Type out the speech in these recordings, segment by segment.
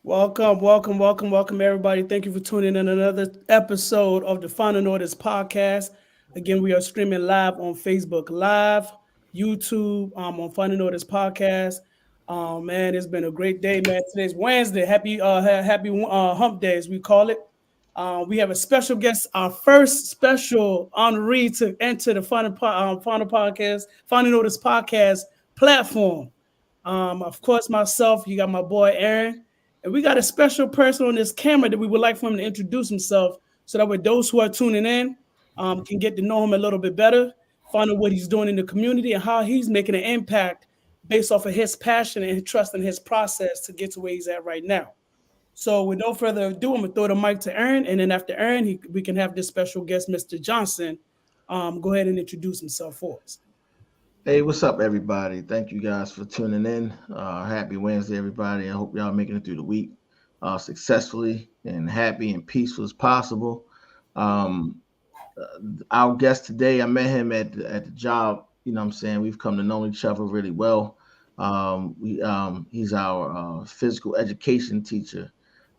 Welcome, everybody. Thank you for tuning in another episode of the Final Notice podcast. Again, we are streaming live on Facebook Live, YouTube, on Final Notice podcast. Man, it's been a great day, man. Today's Wednesday. Happy Hump Day, as we call it. We have a special guest, our first special honoree to enter the Final Notice podcast platform. Of course, myself. You got my boy Aaron. And we got a special person on this camera that we would like for him to introduce himself so that way those who are tuning in can get to know him a little bit better, find out what he's doing in the community and how he's making an impact based off of his passion and trust in his process to get to where he's at right now. So with no further ado, I'm going to throw the mic to Aaron. And then after Aaron, we can have this special guest, Mr. Johnson, go ahead and introduce himself for us. Hey, what's up, everybody? Thank you guys for tuning in. Happy Wednesday, everybody. I hope y'all making it through the week successfully and happy and peaceful as possible. Our guest today, I met him at the job. You know what I'm saying? We've come to know each other really well. He's our physical education teacher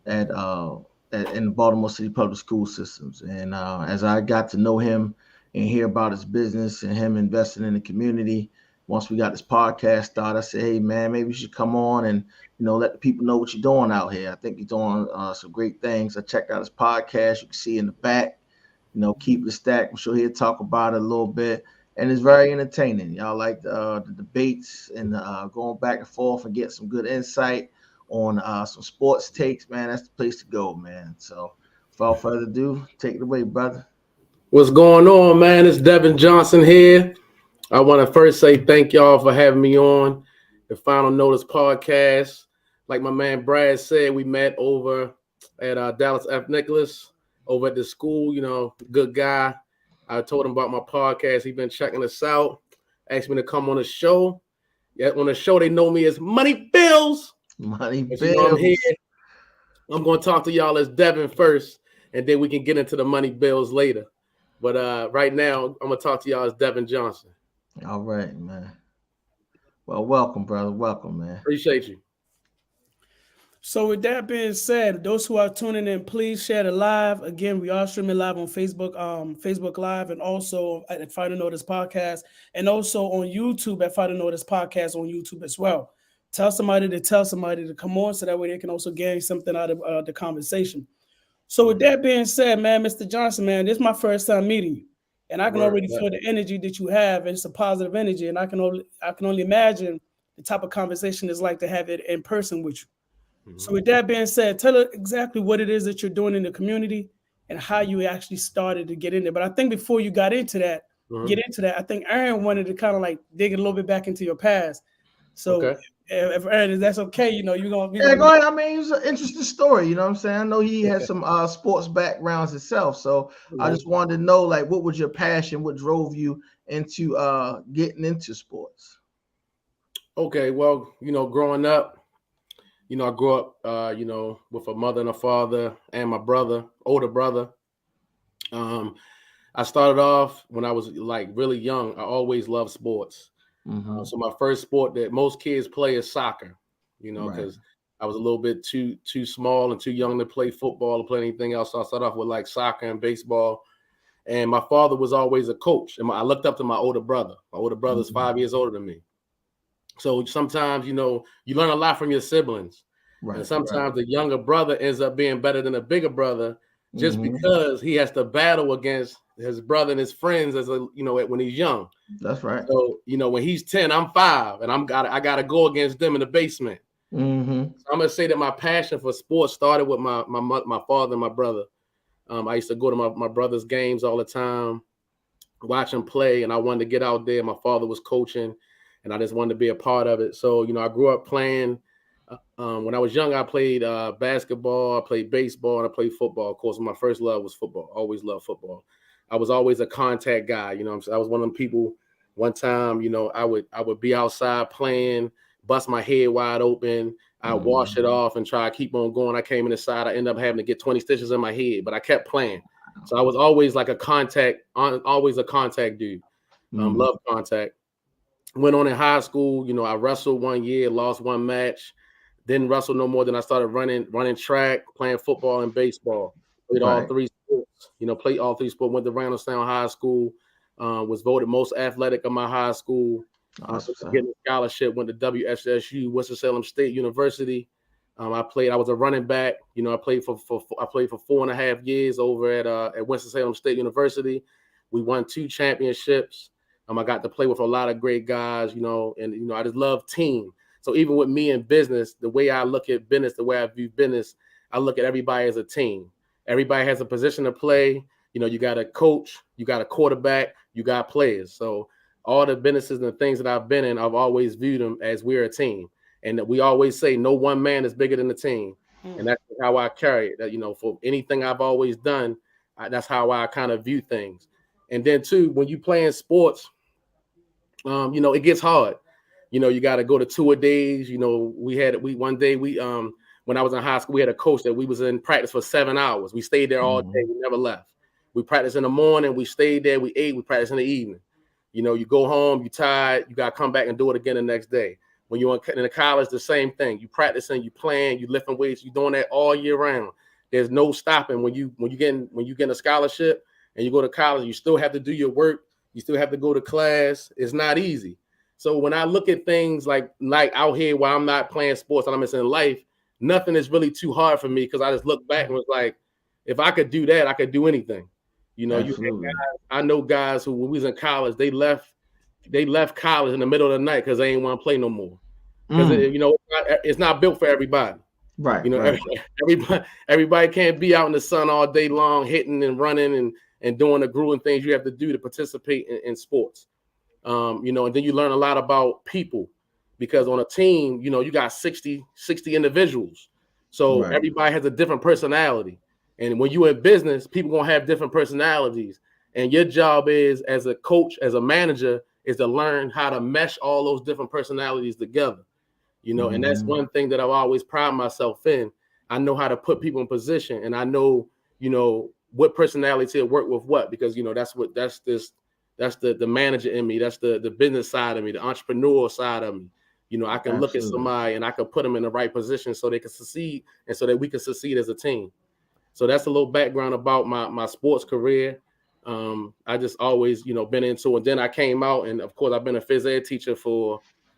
in the Baltimore City Public School Systems. And as I got to know him, and hear about his business and him investing in the community. Once we got this podcast started, I said, hey, man, maybe you should come on and, let the people know what you're doing out here. I think you're doing some great things. I checked out his podcast. You can see in the back, Keep the Stack. I'm sure he'll talk about it a little bit. And it's very entertaining. Y'all like the debates and going back and forth and get some good insight on some sports takes, man. That's the place to go, man. So without further ado, take it away, brother. What's going on, man? It's Devin Johnson here. I want to first say thank y'all for having me on the Final Notice podcast. Like my man Brad said, we met over at Dallas F. Nicholas over at the school. Good guy. I told him about my podcast. He's been checking us out. Asked me to come on the show. Yeah, on the show they know me as Money Bills. Money Bills. I'm here. I'm going to talk to y'all as Devin first, and then we can get into the Money Bills later. But right now, I'm going to talk to y'all as Devin Johnson. All right, man. Well, welcome, brother. Welcome, man. Appreciate you. So with that being said, those who are tuning in, please share the live. Again, we are streaming live on Facebook Live, and also at Final Notice Podcast, and also on YouTube at Final Notice Podcast on YouTube as well. Tell somebody to come on so that way they can also gain something out of the conversation. So with that being said, man, Mr. Johnson, man, this is my first time meeting you, and I can already feel the energy that you have, and it's a positive energy, and I can only imagine the type of conversation it's like to have it in person with you. Mm-hmm. So with that being said, tell us exactly what it is that you're doing in the community and how you actually started to get in there. But I think before you got into that, I think Aaron wanted to kind of like dig a little bit back into your past. So. Okay. If Aaron, that's okay, you're gonna be. Yeah, go ahead. I mean, it's an interesting story. You know what I'm saying? I know he has some sports backgrounds himself, so I just wanted to know, like, what was your passion? What drove you into getting into sports? Okay, well, growing up, I grew up, with a mother and a father and my brother, older brother. I started off when I was like really young. I always loved sports. Mm-hmm. So my first sport that most kids play is soccer, because I was a little bit too small and too young to play football or play anything else. So I started off with like soccer and baseball. And my father was always a coach. And I looked up to my older brother. My older brother's mm-hmm. 5 years older than me. So sometimes, you learn a lot from your siblings. Right, and sometimes the younger brother ends up being better than a bigger brother just mm-hmm. because he has to battle against his brother and his friends when he's young. That's right. So, when he's 10, I'm 5, and I gotta go against them in the basement. Mm-hmm. So I'm gonna say that my passion for sports started with my father and my brother. I used to go to my brother's games all the time, watch him play, and I wanted to get out there. My father was coaching, and I just wanted to be a part of it. So, I grew up playing. When I was young, I played basketball, I played baseball, and I played football. Of course, my first love was football. Always loved football. I was always a contact guy. I was one of them people. One time, I would be outside playing, bust my head wide open. I wash it off and try to keep on going. I came inside. I ended up having to get 20 stitches in my head, but I kept playing. So I was always like always a contact dude. Love contact. Went on in high school. I wrestled one year, lost one match. Didn't wrestle no more. Then I started running track, playing football and baseball. Played all three sports. Played all three sports. Went to Randallstown High School. Was voted most athletic of my high school. Getting a scholarship. Went to WSSU, Winston-Salem State University. I was a running back. I played for 4.5 years over at Winston-Salem State University. We won 2 championships. I got to play with a lot of great guys, and I just love team. So even with me in business, the way I look at business, the way I view business, I look at everybody as a team. Everybody has a position to play. You got a coach, you got a quarterback, you got players. So all the businesses and the things that I've been in, I've always viewed them as we're a team. And we always say no one man is bigger than the team. And that's how I carry it. That, for anything I've always done, that's how I kind of view things. And then too, when you play in sports, it gets hard. You got to go to 2-a-days. One day when I was in high school, we had a coach that we was in practice for 7 hours. We stayed there all day. We never left. We practiced in the morning. We stayed there. We ate. We practiced in the evening. You go home, you tired. You got to come back and do it again the next day. When you're in the college, the same thing. You practicing, you playing, you lifting weights. You doing that all year round. There's no stopping. When you get a scholarship and you go to college, you still have to do your work. You still have to go to class. It's not easy. So when I look at things like out here while I'm not playing sports and I'm just in life, nothing is really too hard for me because I just look back and was like, if I could do that, I could do anything. I know guys who, when we was in college, they left college in the middle of the night because they ain't want to play no more. Because it's not built for everybody. Right. Everybody can't be out in the sun all day long, hitting and running and doing the grueling things you have to do to participate in sports. And then you learn a lot about people because on a team, you got 60 individuals. So everybody has a different personality. And when you're in business, people going to have different personalities. And your job is, as a coach, as a manager, is to learn how to mesh all those different personalities together. And that's one thing that I've always prided myself in. I know how to put people in position, and I know, what personality to work with what, because, that's the manager in me. That's the business side of me, the entrepreneurial side of me. I can look at somebody and I can put them in the right position so they can succeed and so that we can succeed as a team. So that's a little background about my sports career. I just always, been into it. And then I came out, and of course I've been a phys ed teacher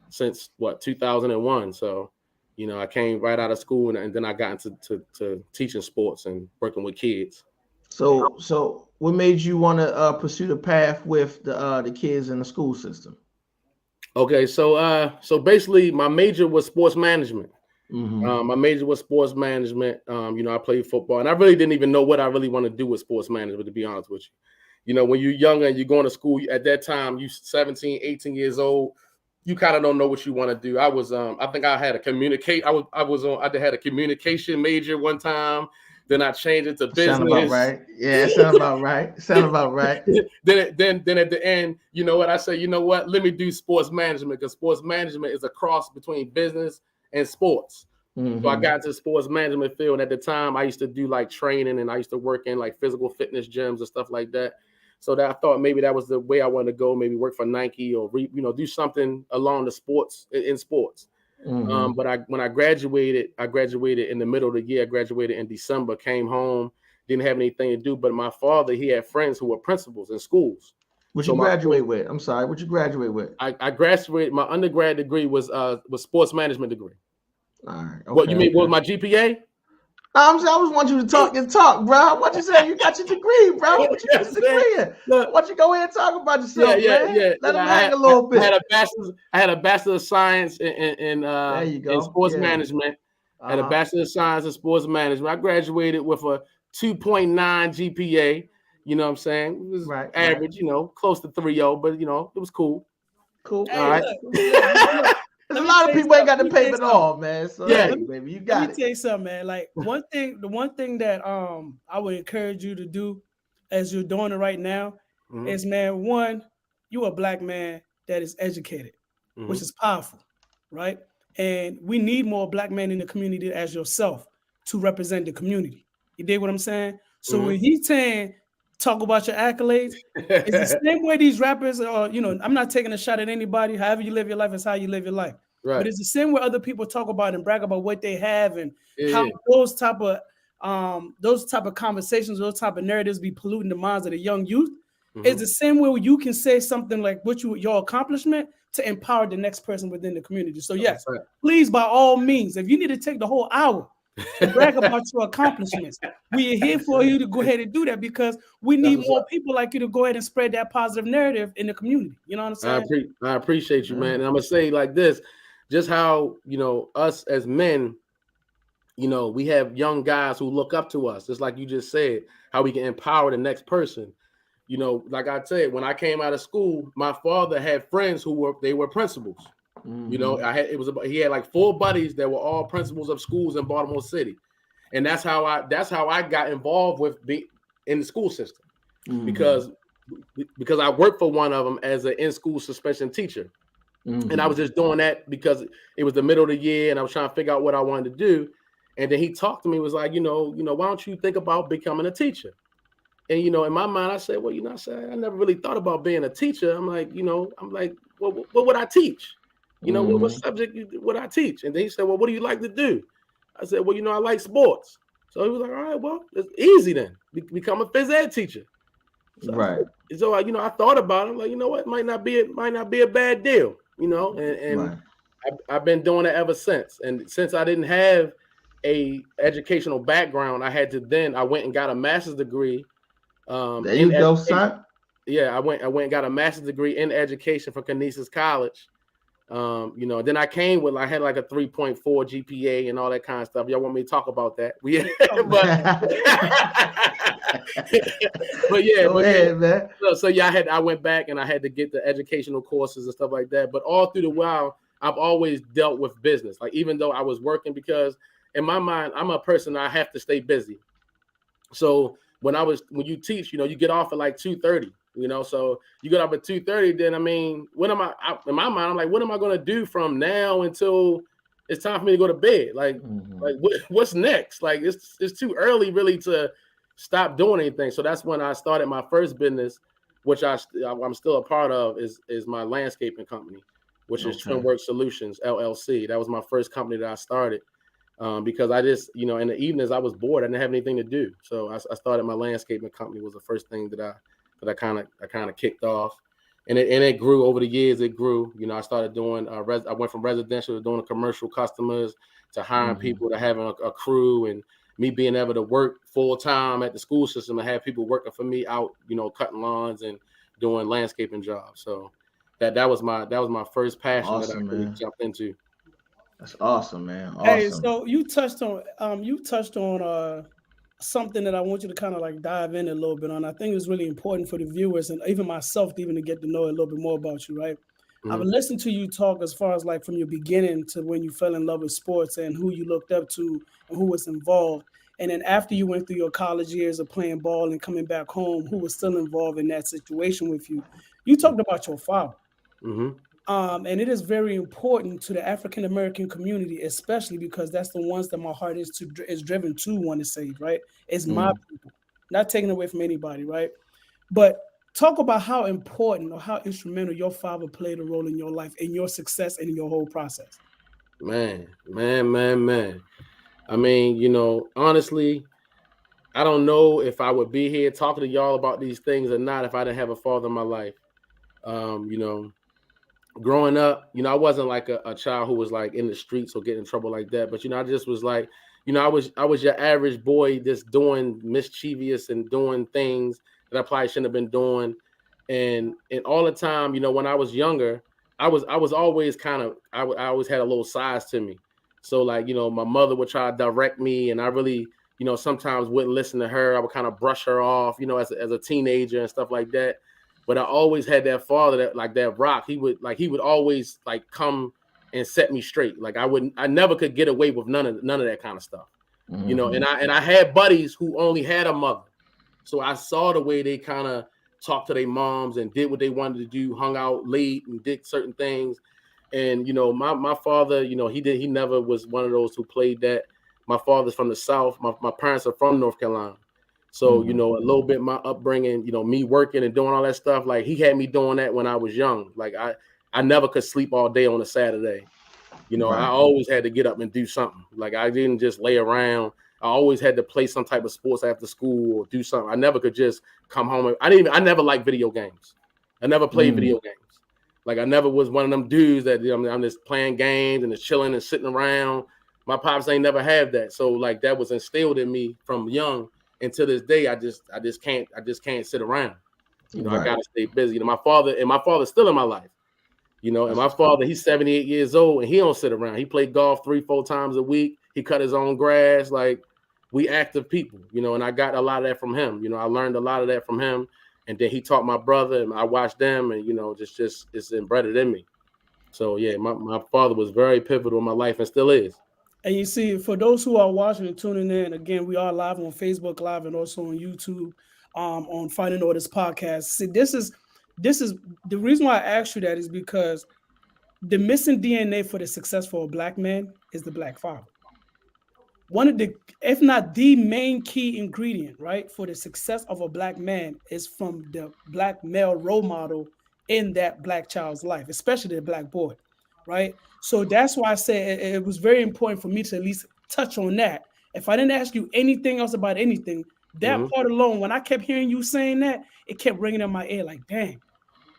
since 2001. So, I came right out of school and then I got into teaching sports and working with kids. So what made you want to pursue the path with the kids in the school system? Okay, so basically my major was sports management. My major was sports management. I played football, and I really didn't even know what I really want to do with sports management, to be honest with you. When you're younger and you're going to school, at that time, you 17, 18 years old, you kind of don't know what you want to do. I was, I think I had I had a communication major one time. Then I changed it to business. Sound about right. Yeah, sound about right. then at the end, you know what? I say, let me do sports management, because sports management is a cross between business and sports. So I got into the sports management field. And at the time, I used to do like training, and I used to work in like physical fitness gyms and stuff like that. So that I thought maybe that was the way I wanted to go. Maybe work for Nike or do something along the sports in sports. But when I graduated in the middle of the year. I graduated in December. Came home, didn't have anything to do. But my father, he had friends who were principals in schools. What you graduate with? I'm sorry. What you graduate with? I graduated. My undergrad degree was sports management degree. All right. Okay, what you mean? What was my GPA? I was want you to talk your talk, bro. What you say? You got your degree, bro. What you got your degree in? Why don't you go ahead and talk about yourself, man? Let them hang a little bit. I had a bachelor of science in sports management. I had a bachelor of science in sports management. I graduated with a 2.9 GPA. You know what I'm saying? It was average, close to 3.0, but it was cool. Cool. Hey, all right. A lot of people ain't got the payment at all, man. So hey, baby, you got it. Let me tell you something, man. Like the one thing that I would encourage you to do as you're doing it right now is, man, one, you're a black man that is educated, which is powerful, right? And we need more black men in the community as yourself to represent the community. You dig what I'm saying? So when he's saying talk about your accolades, it's the same way these rappers are, I'm not taking a shot at anybody. However you live your life is how you live your life. Right. But it's the same way other people talk about and brag about what they have and how Yeah. those type of conversations, those type of narratives be polluting the minds of the young youth. It's the same way you can say something like your accomplishment to empower the next person within the community. So yes, please, by all means, if you need to take the whole hour to brag about your accomplishments, we are here for you to go ahead and do that, because we need more people like you to go ahead and spread that positive narrative in the community. You know what I'm saying? I appreciate you, man. And I'm gonna say like this, just how, you know, us as men, you know, we have young guys who look up to us, just like you just said, how we can empower the next person. You know, like I said, when I came out of school, my father had friends who were principals. You know, he had like 4 buddies that were all principals of schools in Baltimore City, and that's how I got involved with in the school system, because I worked for one of them as an in-school suspension teacher, and I was just doing that because it was the middle of the year and I was trying to figure out what I wanted to do. And then he talked to me, was like, you know, why don't you think about becoming a teacher? And, you know, in my mind, I said, well, you know, I never really thought about being a teacher. I'm like, well, what would I teach? You know, what subject would I teach? And then he said, well, what do you like to do? I said, well, you know, I like sports. So he was like, all right, well, it's easy then. Become a phys ed teacher. So I thought about it. I'm like, you know what? It might not be a bad deal, you know, and I've been doing it ever since. And since I didn't have a educational background, I went and got a master's degree. There you go, son. Yeah, I went and got a master's degree in education from Canisius College. You know, then I had like a 3.4 GPA and all that kind of stuff. Y'all want me to talk about that? But yeah, go ahead, man. So yeah, I went back and I had to get the educational courses and stuff like that. But all through the while, I've always dealt with business. Like, even though I was working, because in my mind, I'm a person, I have to stay busy. So when you teach, you know, you get off at like 2:30. You know, so you get up at 2:30, then I mean, in my mind, I'm like, what am I going to do from now until it's time for me to go to bed? Like, what's next? Like, it's too early really to stop doing anything. So that's when I started my first business, which I'm still a part of, is my landscaping company, which is Trimwork Solutions, LLC. That was my first company that I started, because I just, you know, in the evenings I was bored. I didn't have anything to do. So I started my landscaping company. Was the first thing that I kind of kicked off, and it grew over the years. It grew, you know. I started doing I went from residential to doing commercial customers, to hiring people, to having a crew, and me being able to work full time at the school system and have people working for me out, you know, cutting lawns and doing landscaping jobs. So that was my first passion that I really jumped into. That's awesome, man. Awesome. Hey, so you touched on something that I want you to kind of like dive in a little bit on. I think it's really important for the viewers and even myself to get to know a little bit more about you, right? I've listened to you talk as far as like from your beginning to when you fell in love with sports and who you looked up to and who was involved. And then after you went through your college years of playing ball and coming back home, who was still involved in that situation with you. You talked about your father. And it is very important to the African American community, especially because that's the ones that my heart is driven to want to save, right? It's my people, not taking away from anybody, right? But talk about how important or how instrumental your father played a role in your life, in your success, and in your whole process. Man. I mean, you know, honestly, I don't know if I would be here talking to y'all about these things or not if I didn't have a father in my life. You know, growing up, you know, I wasn't like a child who was like in the streets or getting in trouble like that. But, you know, I just was like, you know, I was your average boy just doing mischievous and doing things that I probably shouldn't have been doing. And all the time, you know, when I was younger, I was always I always had a little size to me. So like, you know, my mother would try to direct me, and I really, you know, sometimes wouldn't listen to her. I would kind of brush her off, you know, as a teenager and stuff like that. But I always had that father that like that rock. He would always like come and set me straight. Like I never could get away with none of that kind of stuff. You know, and I had buddies who only had a mother. So I saw the way they kind of talked to their moms and did what they wanted to do, hung out late and did certain things. And, you know, my father, you know, he never was one of those who played that. My father's from the South. My parents are from North Carolina. So, you know, a little bit my upbringing, you know, me working and doing all that stuff, like he had me doing that when I was young. Like I never could sleep all day on a Saturday. You know, Right. I always had to get up and do something. Like I didn't just lay around. I always had to play some type of sports after school or do something. I never could just come home. I never liked video games. I never played video games. Like I never was one of them dudes that I'm just playing games and just chilling and sitting around. My pops ain't never had that. So like that was instilled in me from young. And to this day, I just can't sit around. You know, I gotta stay busy. You know, my father's still in my life. You know, and my father, he's 78 years old and he don't sit around. He played golf 3-4 times a week. He cut his own grass. Like we active people, you know, and I got a lot of that from him. You know, I learned a lot of that from him. And then he taught my brother and I watched them and, you know, just it's embedded in me. So yeah, my father was very pivotal in my life and still is. And you see, for those who are watching and tuning in, again, we are live on Facebook Live and also on YouTube, on Finding Orders podcast. See, this is the reason why I asked you that is because the missing DNA for the successful black man is the black father. One of the, if not the main key ingredient, right, for the success of a black man is from the black male role model in that black child's life, especially the black boy, right? So that's why I say it was very important for me to at least touch on that. If I didn't ask you anything else about anything, that part alone, when I kept hearing you saying that, it kept ringing in my ear like, dang,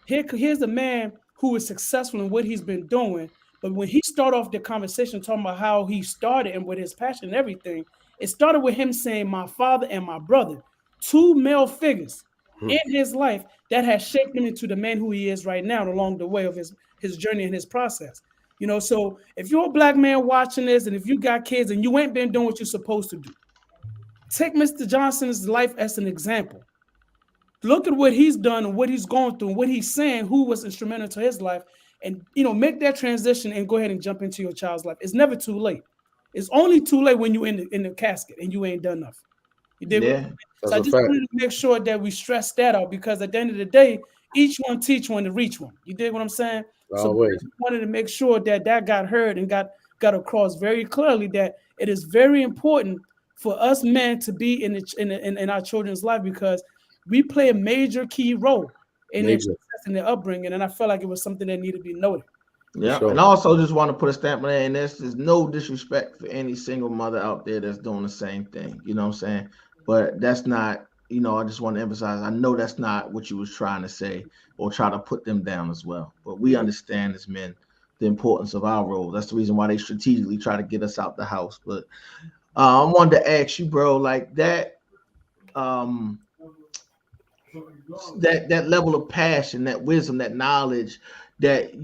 here's a man who is successful in what he's been doing. But when he started off the conversation talking about how he started and with his passion and everything, it started with him saying, my father and my brother, two male figures in his life that has shaped him into the man who he is right now along the way of his journey and his process. You know, so if you're a black man watching this and if you got kids and you ain't been doing what you're supposed to do, take Mr. Johnson's life as an example. Look at what he's done and what he's going through and what he's saying, who was instrumental to his life, and, you know, make that transition and go ahead and jump into your child's life. It's never too late. It's only too late when you're in the casket and you ain't done nothing. You did. Yeah, so I just wanted to make sure that we stress that out because at the end of the day, each one teach one to reach one. You dig what I'm saying? Always. So I wanted to make sure that got heard and got across very clearly that it is very important for us men to be in our children's life because we play a major key role in their success and their upbringing, and I felt like it was something that needed to be noted. Yeah, sure. And I also just want to put a stamp on that, and there's no disrespect for any single mother out there that's doing the same thing. You know what I'm saying? But that's not, you know, I just want to emphasize, I know that's not what you was trying to say or try to put them down as well. But we understand as men the importance of our role. That's the reason why they strategically try to get us out the house. But I wanted to ask you, bro, like that that level of passion, that wisdom, that knowledge that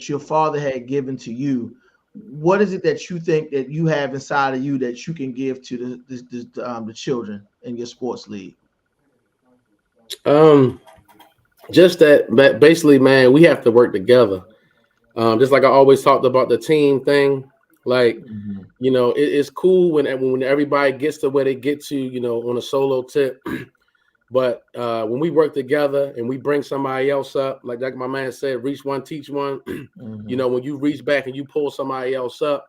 your father had given to you, what is it that you think that you have inside of you that you can give to the children in your sports league? Just that basically, man, we have to work together. Just like I always talked about the team thing, like, you know, it's cool when everybody gets to where they get to, you know, on a solo tip. But when we work together and we bring somebody else up, like my man said, reach one, teach one. You know, when you reach back and you pull somebody else up,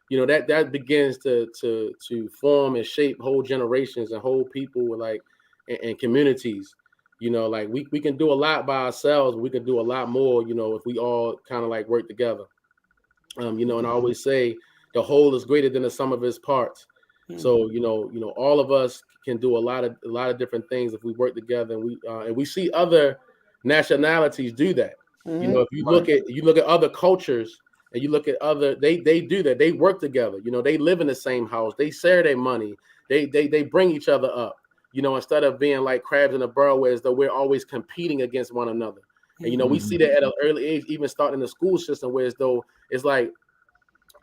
you know, that begins to form and shape whole generations and whole people like and communities. You know, like we can do a lot by ourselves, but we can do a lot more, you know, if we all kind of like work together. You know, and I always say the whole is greater than the sum of its parts. So, you know, all of us can do a lot of different things if we work together, and we see other nationalities do that. You know, if you look at other cultures and you look at other, they do that. They work together. You know, they live in the same house. They share their money. They bring each other up. You know, instead of being like crabs in a barrel, as though we're always competing against one another. And you know, we see that at an early age, even starting in the school system, where as though it's like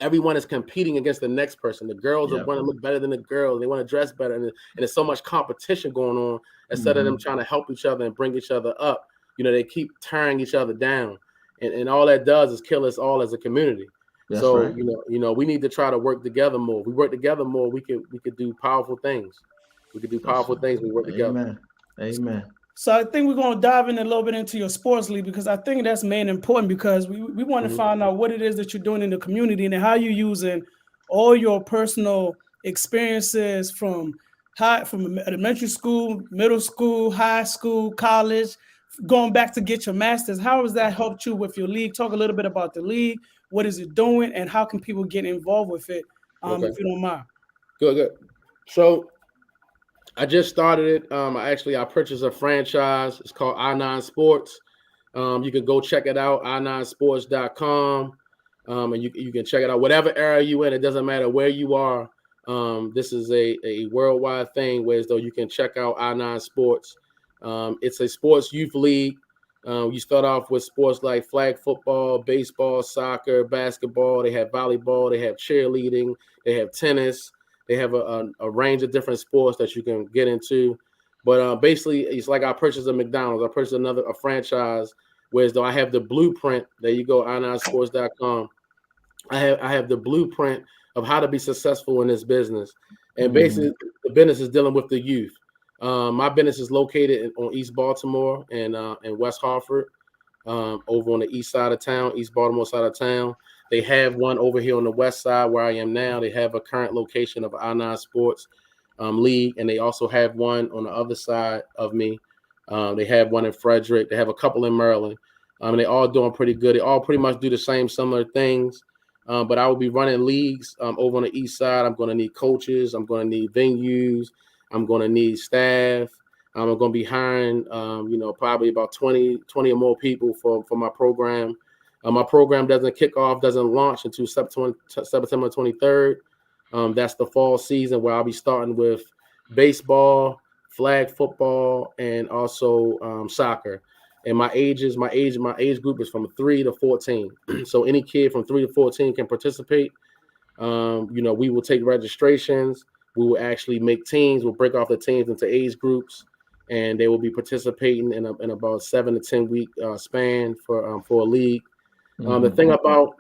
everyone is competing against the next person. The girls want to look better than the girls. They want to dress better. And there's so much competition going on. Instead of them trying to help each other and bring each other up, you know, they keep tearing each other down. And all that does is kill us all as a community. That's so, right. You know, we need to try to work together more. If we work together more, we could do powerful things. We could do powerful things when we work together. Amen. So I think we're going to dive in a little bit into your sports league because I think that's main important because we want to find out what it is that you're doing in the community and how you're using all your personal experiences from elementary school, middle school, high school, college, going back to get your master's. How has that helped you with your league? Talk a little bit about the league, what is it doing, and how can people get involved with it? If you don't mind. Good. So I just started it. I purchased a franchise. It's called I9 Sports. You can go check it out, i9sports.com. And you can check it out. Whatever area you in, it doesn't matter where you are. This is a worldwide thing, where as though you can check out I9 Sports. It's a sports youth league. You start off with sports like flag football, baseball, soccer, basketball. They have volleyball. They have cheerleading. They have tennis. They have a range of different sports that you can get into. But basically, it's like I purchased a McDonald's. I purchased a franchise, whereas though I have the blueprint. There you go, i9sports.com. I have the blueprint of how to be successful in this business. And basically, the business is dealing with the youth. My business is located on East Baltimore and West Hartford, over on the east side of town, East Baltimore side of town. They have one over here on the west side where I am now. They have a current location of I9 Sports League, and they also have one on the other side of me. They have one in Frederick. They have a couple in Maryland. They all doing pretty good. They all pretty much do the same similar things. But I will be running leagues over on the east side. I'm going to need coaches. I'm going to need venues. I'm going to need staff. I'm going to be hiring, probably about 20 or more people for my program. My program doesn't launch until September 23rd. That's the fall season, where I'll be starting with baseball, flag football, and also soccer. And my age group is from 3 to 14. So any kid from 3 to 14 can participate. We will take registrations. We will actually make teams. We'll break off the teams into age groups, and they will be participating in about 7 to 10 week span for a league. The thing about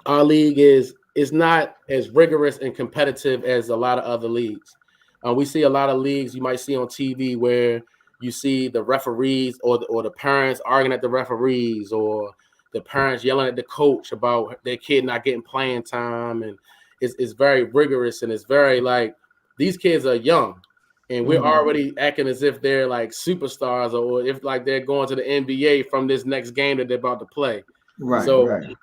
our league is it's not as rigorous and competitive as a lot of other leagues. We see a lot of leagues you might see on TV where you see the referees or the parents arguing at the referees, or the parents yelling at the coach about their kid not getting playing time. And it's very rigorous, and it's very like, these kids are young, and we're already acting as if they're like superstars, or if like they're going to the NBA from this next game that they're about to play. Right. So right.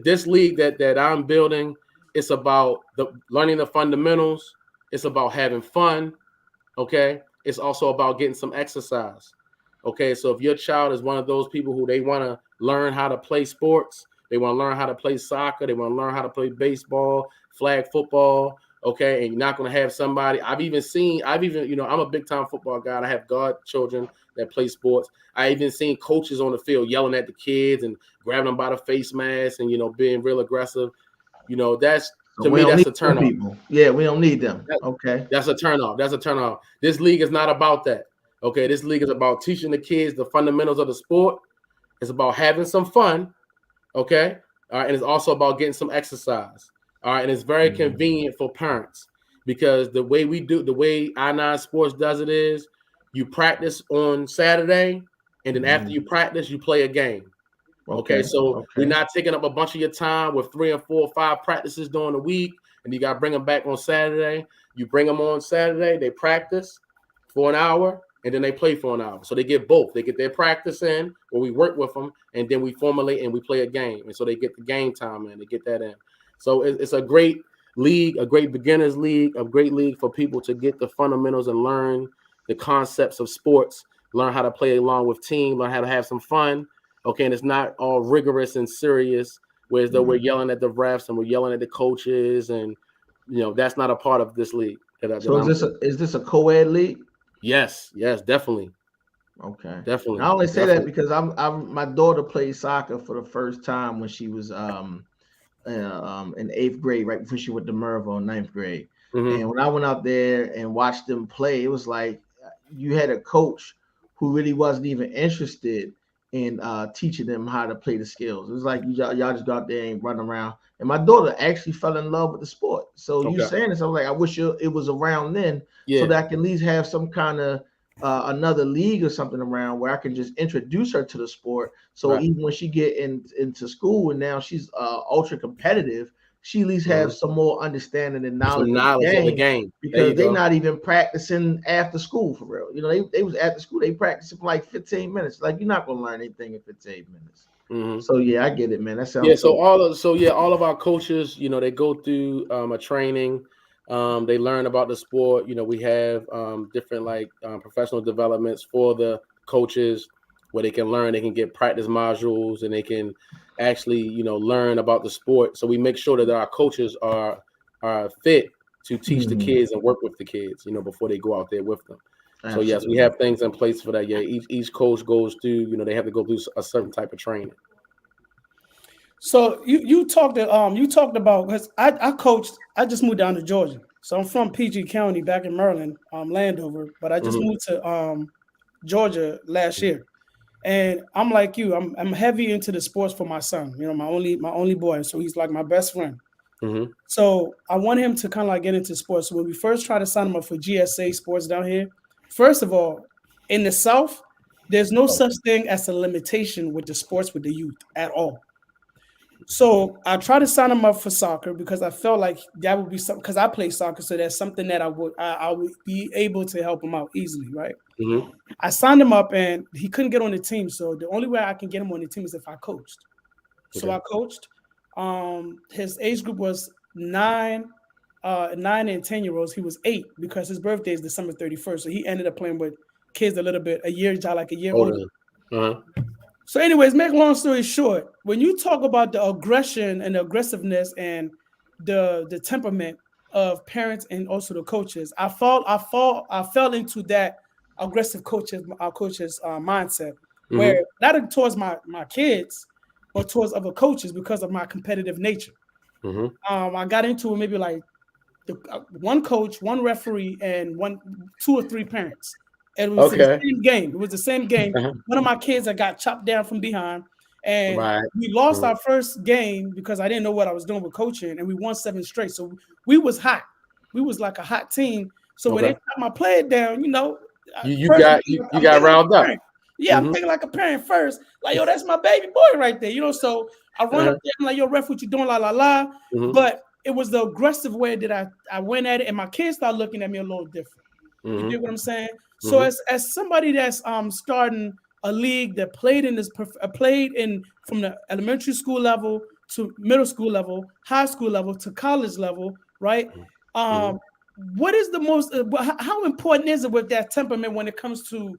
This league that I'm building, it's about learning the fundamentals. It's about having fun. Okay. It's also about getting some exercise. Okay. So if your child is one of those people who they want to learn how to play sports, they want to learn how to play soccer, they want to learn how to play baseball, flag football. Okay. And you're not going to have somebody. I'm a big time football guy. I have godchildren that play sports. I even seen coaches on the field yelling at the kids and grabbing them by the face mask and, being real aggressive. That's, to me, that's a turn off. Yeah, we don't need them. Okay. That's a turn off. That's a turn off. This league is not about that. Okay. This league is about teaching the kids the fundamentals of the sport. It's about having some fun. Okay. All right. And it's also about getting some exercise. All right. And it's very convenient for parents, because the way I9 Sports does it is you practice on Saturday, and then after you practice, you play a game. Okay. So we're not taking up a bunch of your time with 3 and 4 or 5 practices during the week, and you got to bring them back on Saturday. You bring them on Saturday, they practice for an hour, and then they play for an hour. So they get both. They get their practice in, where we work with them, and then we formulate and we play a game. And so they get the game time in, they get that in. So it's a great league, a great beginners league, a great league for people to get the fundamentals and learn the concepts of sports, learn how to play along with team, learn how to have some fun. Okay, and it's not all rigorous and serious, whereas though we're yelling at the refs and we're yelling at the coaches, and that's not a part of this league. Is this a co-ed league? Yes, definitely. Okay, definitely. I only say that because my daughter played soccer for the first time when she was in 8th grade, right before she went to Mervo in 9th grade. And when I went out there and watched them play, it was like you had a coach who really wasn't even interested in teaching them how to play the skills. It was like y'all just go out there and run around. And my daughter actually fell in love with the sport. So you saying this, I was like, I wish it was around then, so that I can at least have some kind of another league or something around where I can just introduce her to the sport. So even when she get into school and now she's ultra competitive, she at least have some more understanding and knowledge, of the game. Because they're not even practicing after school for real. You know, they was after school, they practicing for like 15 minutes. Like, you're not gonna learn anything in 15 minutes. So yeah, I get it, man. That sounds all of our coaches, you know, they go through a training. They learn about the sport. You know, we have different professional developments for the coaches where they can learn, they can get practice modules, and they can actually, you know, learn about the sport. So we make sure that our coaches are fit to teach the kids and work with the kids, you know, before they go out there with them. Absolutely. So yes, we have things in place for that. Yeah, each coach goes through, you know, they have to go through a certain type of training. So you talked about, because I coached. I just moved down to Georgia, so I'm from PG County back in Maryland, Landover, but I just moved to Georgia last year, and I'm like you. I'm heavy into the sports for my son. You know, my only boy, so he's like my best friend. So I want him to kind of like get into sports. So when we first tried to sign him up for GSA sports down here, first of all, in the South, there's no such thing as a limitation with the sports with the youth at all. So I tried to sign him up for soccer because I felt like that would be something, because I play soccer, so that's something that I would be able to help him out easily, right? I signed him up and he couldn't get on the team, so the only way I can get him on the team is if I coached. So I coached. His age group was 9 and 10-year-olds. He was 8 because his birthday is December 31st, so he ended up playing with kids a year older. So anyways, make long story short, when you talk about the aggression and the aggressiveness and the temperament of parents and also the coaches, I fell into that aggressive our coaches mindset, where not towards my kids, but towards other coaches because of my competitive nature. I got into it maybe like one coach, one referee, and 2 or 3 parents. It was the same game. It was the same game. One of my kids that got chopped down from behind, and we lost our first game because I didn't know what I was doing with coaching, and we won 7 straight. So we was hot. We was like a hot team. So when they chopped my player down, you know, you got riled up. Yeah, I'm thinking like a parent first. Like, yo, that's my baby boy right there. You know, so I run up there, I'm like, yo, ref, what you doing? La la la. But it was the aggressive way that I went at it, and my kids started looking at me a little different. You get what I'm saying? So as somebody that's starting a league that played from the elementary school level to middle school level, high school level to college level, right? What is the most? How important is it with that temperament when it comes to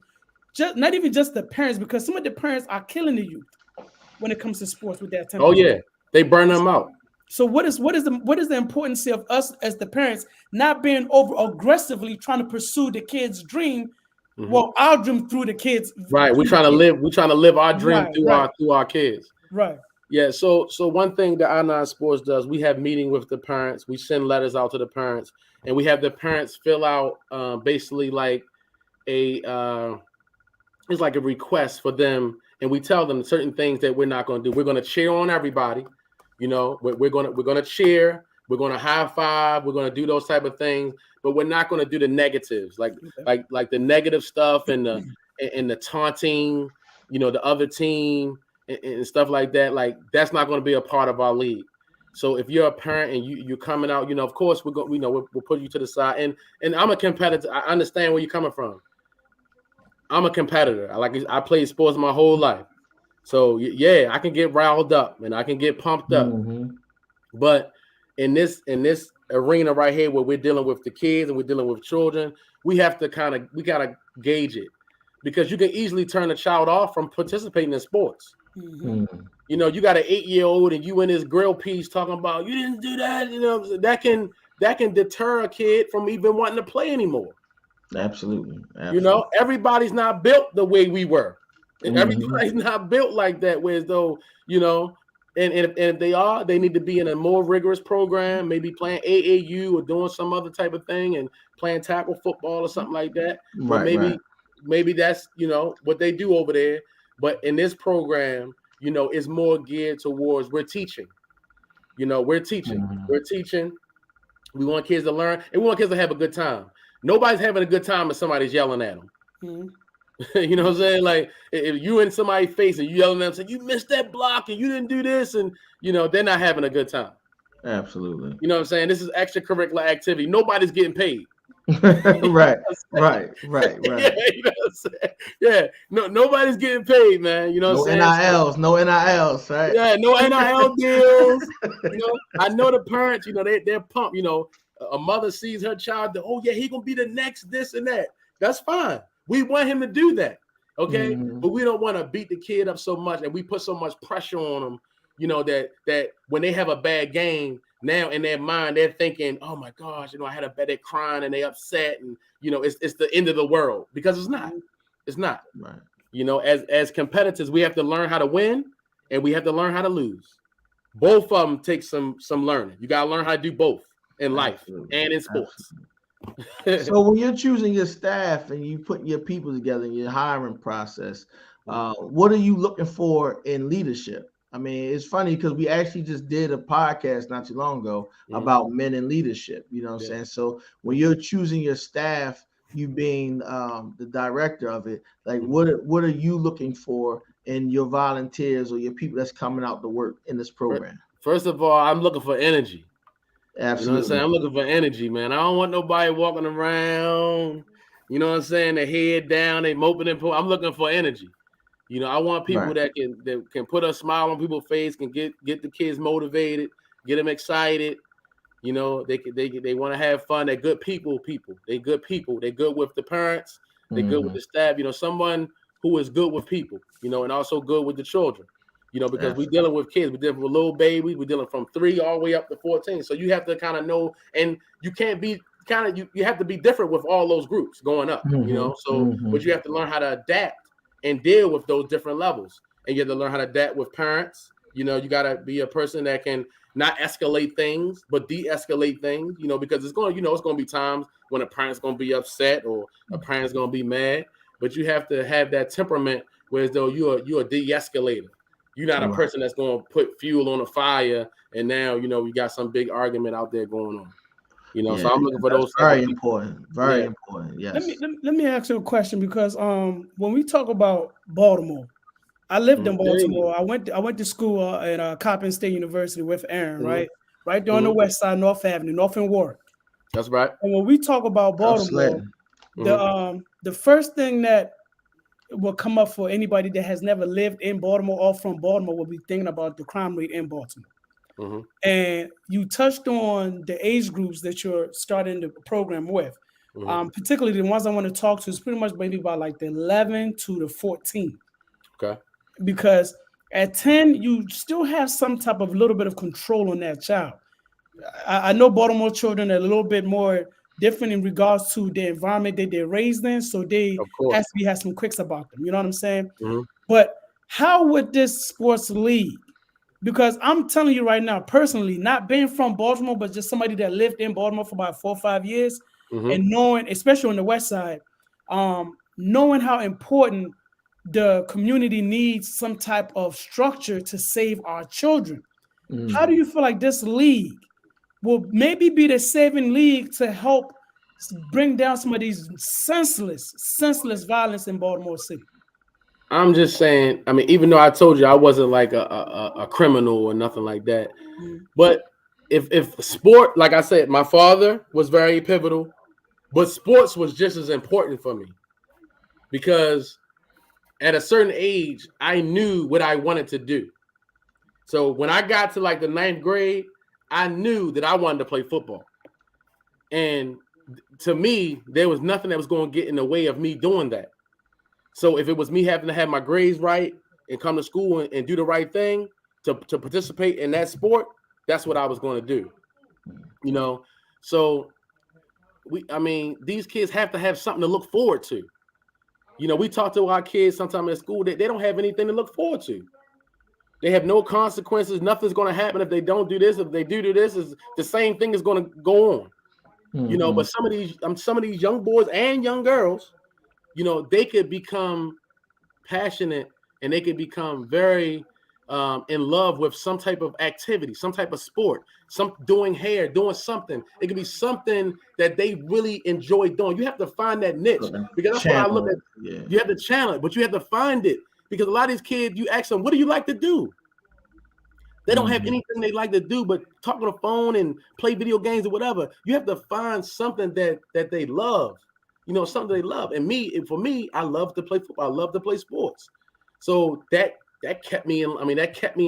not even just the parents, because some of the parents are killing the youth when it comes to sports with that temperament. Oh yeah, they burn them out. So what is the importance of us as the parents not being over aggressively trying to pursue the kid's dream? Well, our dream through the kids. Right. We're trying to live our dream through our kids. Right. Yeah. So one thing that I9 Sports does, we have meeting with the parents. We send letters out to the parents, and we have the parents fill out basically like it's like a request for them, and we tell them certain things that we're not going to do. We're going to cheer on everybody. You know, we're gonna cheer, we're gonna high five, we're gonna do those type of things, but we're not gonna do the negatives, like the negative stuff and the taunting, you know, the other team and stuff like that. Like, that's not gonna be a part of our league. So if you're a parent and you're coming out, you know, of course we'll put you to the side. And I'm a competitor. I understand where you're coming from. I'm a competitor. I played sports my whole life. So yeah, I can get riled up and I can get pumped up, but in this arena right here where we're dealing with the kids and we're dealing with children, we gotta gauge it, because you can easily turn a child off from participating in sports. You know, you got an 8-year-old and you in this grill piece talking about you didn't do that. You know, that can deter a kid from even wanting to play anymore. Absolutely. You know, everybody's not built the way we were. And everybody's not built like that, whereas though, you know, and if they are, they need to be in a more rigorous program, maybe playing AAU or doing some other type of thing and playing tackle football or something like that. Right, maybe that's, you know, what they do over there. But in this program, you know, it's more geared towards we're teaching. You know, we're teaching. We want kids to learn, and we want kids to have a good time. Nobody's having a good time if somebody's yelling at them. You know what I'm saying? Like, if you in somebody's face and you yelling at them, saying you missed that block and you didn't do this, and you know, they're not having a good time. Absolutely. You know what I'm saying? This is extracurricular activity. Nobody's getting paid. Right. Yeah, you know what I'm saying? Yeah, nobody's getting paid, man. You know what I'm saying? No NILs, right? Yeah, no NIL deals. You know, I know the parents, you know, they're pumped. You know, a mother sees her child, oh yeah, he gonna be the next this and that. That's fine. We want him to do that. Okay. But we don't want to beat the kid up so much, and we put so much pressure on them, you know, that when they have a bad game, now in their mind, they're thinking, oh my gosh, you know, I had a bad, they're crying and they upset, and you know, it's the end of the world, because it's not. It's not. Right. You know, as competitors, we have to learn how to win and we have to learn how to lose. Both of them take some learning. You gotta learn how to do both in life and in sports. So when you're choosing your staff and you put your people together in your hiring process, what are you looking for in leadership? I mean, it's funny because we actually just did a podcast not too long ago about men in leadership. You know what I'm saying? So when you're choosing your staff, you being the director of it, like what are you looking for in your volunteers or your people that's coming out to work in this program? First of all, I'm looking for energy. Absolutely. You know what I'm saying? I'm looking for energy, man. I don't want nobody walking around, you know what I'm saying, their head down, they moping and pull. I'm looking for energy. You know, I want people that can put a smile on people's face, can get the kids motivated, get them excited. You know, they want to have fun. They're good people. They're good people. They're good with the parents. They're good with the staff. You know, someone who is good with people, you know, and also good with the children. You know, because we're dealing with kids. We're dealing with little babies. We're dealing from 3 all the way up to 14. So you have to kind of know, and you can't be you have to be different with all those groups going up, you know. So, but you have to learn how to adapt and deal with those different levels. And you have to learn how to adapt with parents. You know, you got to be a person that can not escalate things, but de-escalate things, you know, because it's going to be times when a parent's going to be upset or a parent's going to be mad, but you have to have that temperament, whereas though you're a de-escalator. You're not a person that's going to put fuel on a fire and now, you know, we got some big argument out there going on. You know, so I'm looking for those. Very important. Very important. Yes. Let me ask you a question, because when we talk about Baltimore, I lived in Baltimore. I went to school at Coppin State University with Aaron, right there on the west side, North Avenue, North and Warwick. That's right. And when we talk about Baltimore, the first thing that will come up for anybody that has never lived in Baltimore or from Baltimore will be thinking about the crime rate in Baltimore. And you touched on the age groups that you're starting the program with. Particularly the ones I want to talk to is pretty much maybe about like the 11 to the 14. Okay. Because at 10, you still have some type of little bit of control on that child. I know Baltimore children are a little bit more different in regards to the environment that they're raised in. So they have some quicks about them. You know what I'm saying? But how would this sports league, because I'm telling you right now, personally, not being from Baltimore, but just somebody that lived in Baltimore for about 4 or 5 years, and knowing, especially on the west side, knowing how important the community needs some type of structure to save our children. How do you feel like this league will maybe be the saving league to help bring down some of these senseless violence in Baltimore City? I'm just saying, I mean, even though I told you I wasn't like a criminal or nothing like that, but if sport, like I said, my father was very pivotal, but sports was just as important for me, because at a certain age, I knew what I wanted to do. So when I got to like the 9th grade, I knew that I wanted to play football. And to me, there was nothing that was going to get in the way of me doing that. So if it was me having to have my grades right and come to school and do the right thing to participate in that sport, that's what I was going to do. You know, so these kids have to have something to look forward to. You know, we talk to our kids sometimes at school that they don't have anything to look forward to. They have no consequences. Nothing's going to happen if they don't do this. If they do this, is the same thing is going to go on. You know, but some of these young boys and young girls, you know, they could become passionate and they could become very in love with some type of activity, some type of sport, doing hair, doing something. It could be something that they really enjoy doing. You have to find that niche, because that's why I look at. You have to channel it, but you have to find it, because a lot of these kids, you ask them, "What do you like to do?" They don't have anything they like to do but talk on the phone and play video games or whatever. You have to find something that they love, something they love. And for me, I love to play football. I love to play sports. So that kept me in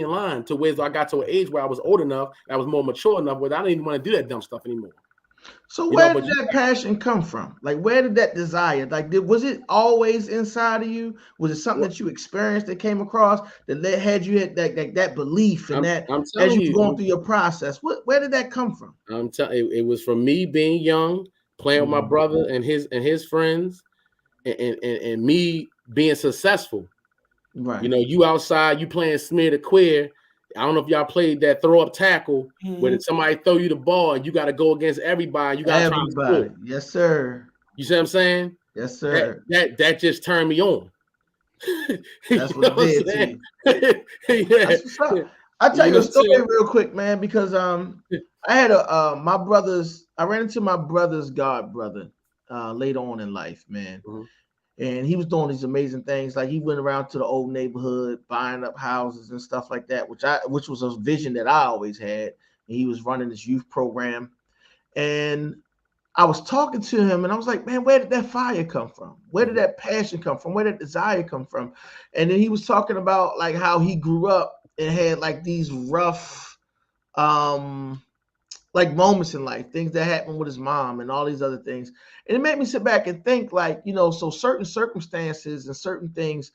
line to where I got to an age where I was old enough, I was more mature enough where I didn't even want to do that dumb stuff anymore. So where did that passion come from? Like, where did that desire? Like, was it always inside of you? Was it something that you experienced that came across that had you had that belief and as you were going through your process? Where did that come from? I'm telling you, it was from me being young, playing with my brother and his friends, and me being successful. Right. You outside, you playing smear the queer. I don't know if y'all played that throw up tackle where somebody throw you the ball and you got to go against everybody. You got to try to score. Yes, sir. You see what I'm saying? Yes, sir. That just turned me on. That's what it did to you. Yeah. That's what's up. I'll tell you a story real quick, man, because I had I ran into my brother's god brother later on in life, man. And he was doing these amazing things. Like, he went around to the old neighborhood, buying up houses and stuff like that, which was a vision that I always had. And he was running this youth program. And I was talking to him and I was like, man, where did that fire come from? Where did that passion come from? Where did desire come from? And then he was talking about like how he grew up and had like these rough like moments in life, things that happened with his mom and all these other things. And it made me sit back and think like, so certain circumstances and certain things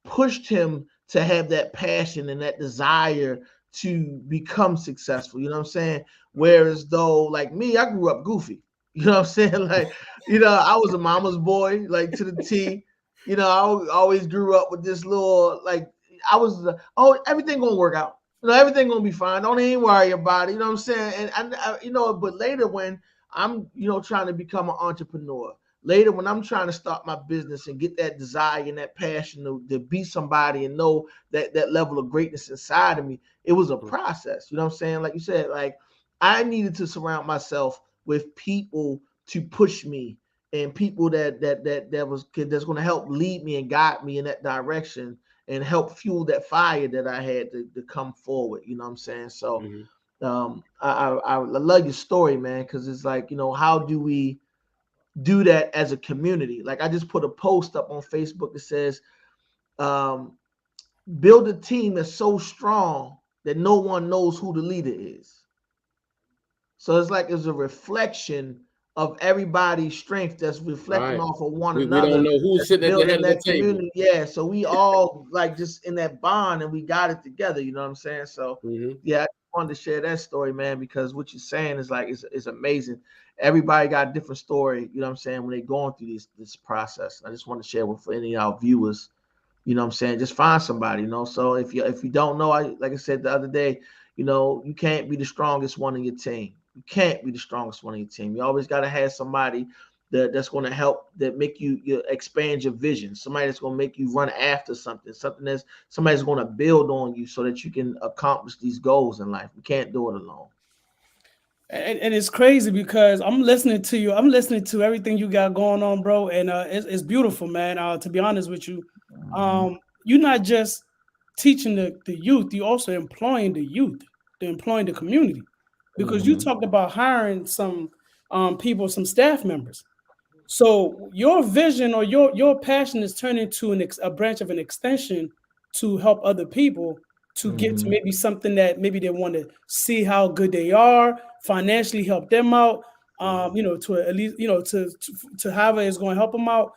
pushed him to have that passion and that desire to become successful. You know what I'm saying? Whereas though, like me, I grew up goofy. You know what I'm saying? Like, I was a mama's boy, like to the T. I always grew up with this little, like, everything gonna work out. Everything gonna be fine. Don't even worry about it. You know what I'm saying? And I but later when I'm, trying to become an entrepreneur, later when I'm trying to start my business and get that desire and that passion to be somebody and know that level of greatness inside of me, it was a process. You know what I'm saying? Like you said, like I needed to surround myself with people to push me and people that's going to help lead me and guide me in that direction and help fuel that fire that I had to come forward. You know what I'm saying? So I love your story, man, because it's like, how do we do that as a community? Like, I just put a post up on Facebook that says, build a team that's so strong that no one knows who the leader is. So it's like it's a reflection of everybody's strength that's reflecting off of one another. We don't know who's sitting at the head of the table. Yeah, so we all like just in that bond and we got it together. You know what I'm saying? So yeah, I wanted to share that story, man, because what you're saying is like it's amazing. Everybody got a different story. You know what I'm saying? When they're going through this process, I just want to share with any of our viewers. You know what I'm saying? Just find somebody. So if you don't know, like I said the other day, you can't be the strongest one in your team. You can't be the strongest one in your team. You always got to have somebody that's going to help, that make you expand your vision. Somebody that's going to make you run after something that's somebody's going to build on you so that you can accomplish these goals in life. You can't do it alone. And it's crazy because I'm listening to you. I'm listening to everything you got going on, bro. And it's beautiful, man. To be honest with you, you're not just teaching the youth, you're also employing the youth, employing the community. Because you talked about hiring some people, some staff members. So your vision or your passion is turning into a branch of an extension to help other people to get to maybe something that maybe they want to see how good they are, financially help them out, to at least, to however it's going to help them out.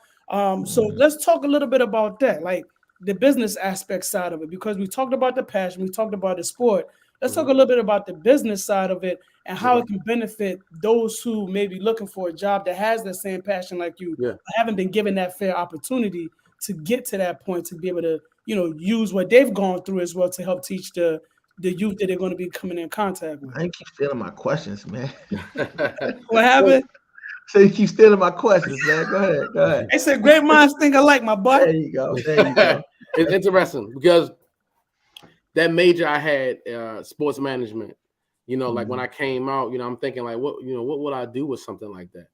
So let's talk a little bit about that, like the business aspect side of it, because we talked about the passion, we talked about the sport. Let's talk a little bit about the business side of it and how it can benefit those who may be looking for a job that has the same passion like you, but haven't been given that fair opportunity to get to that point, to be able to, use what they've gone through as well to help teach the youth that they're going to be coming in contact with. I keep stealing my questions, man. What happened? So you keep stealing my questions, man. Go ahead. They said great minds think alike, my boy. There you go. It's interesting because that major I had, sports management, like when I came out, I'm thinking like, what would I do with something like that?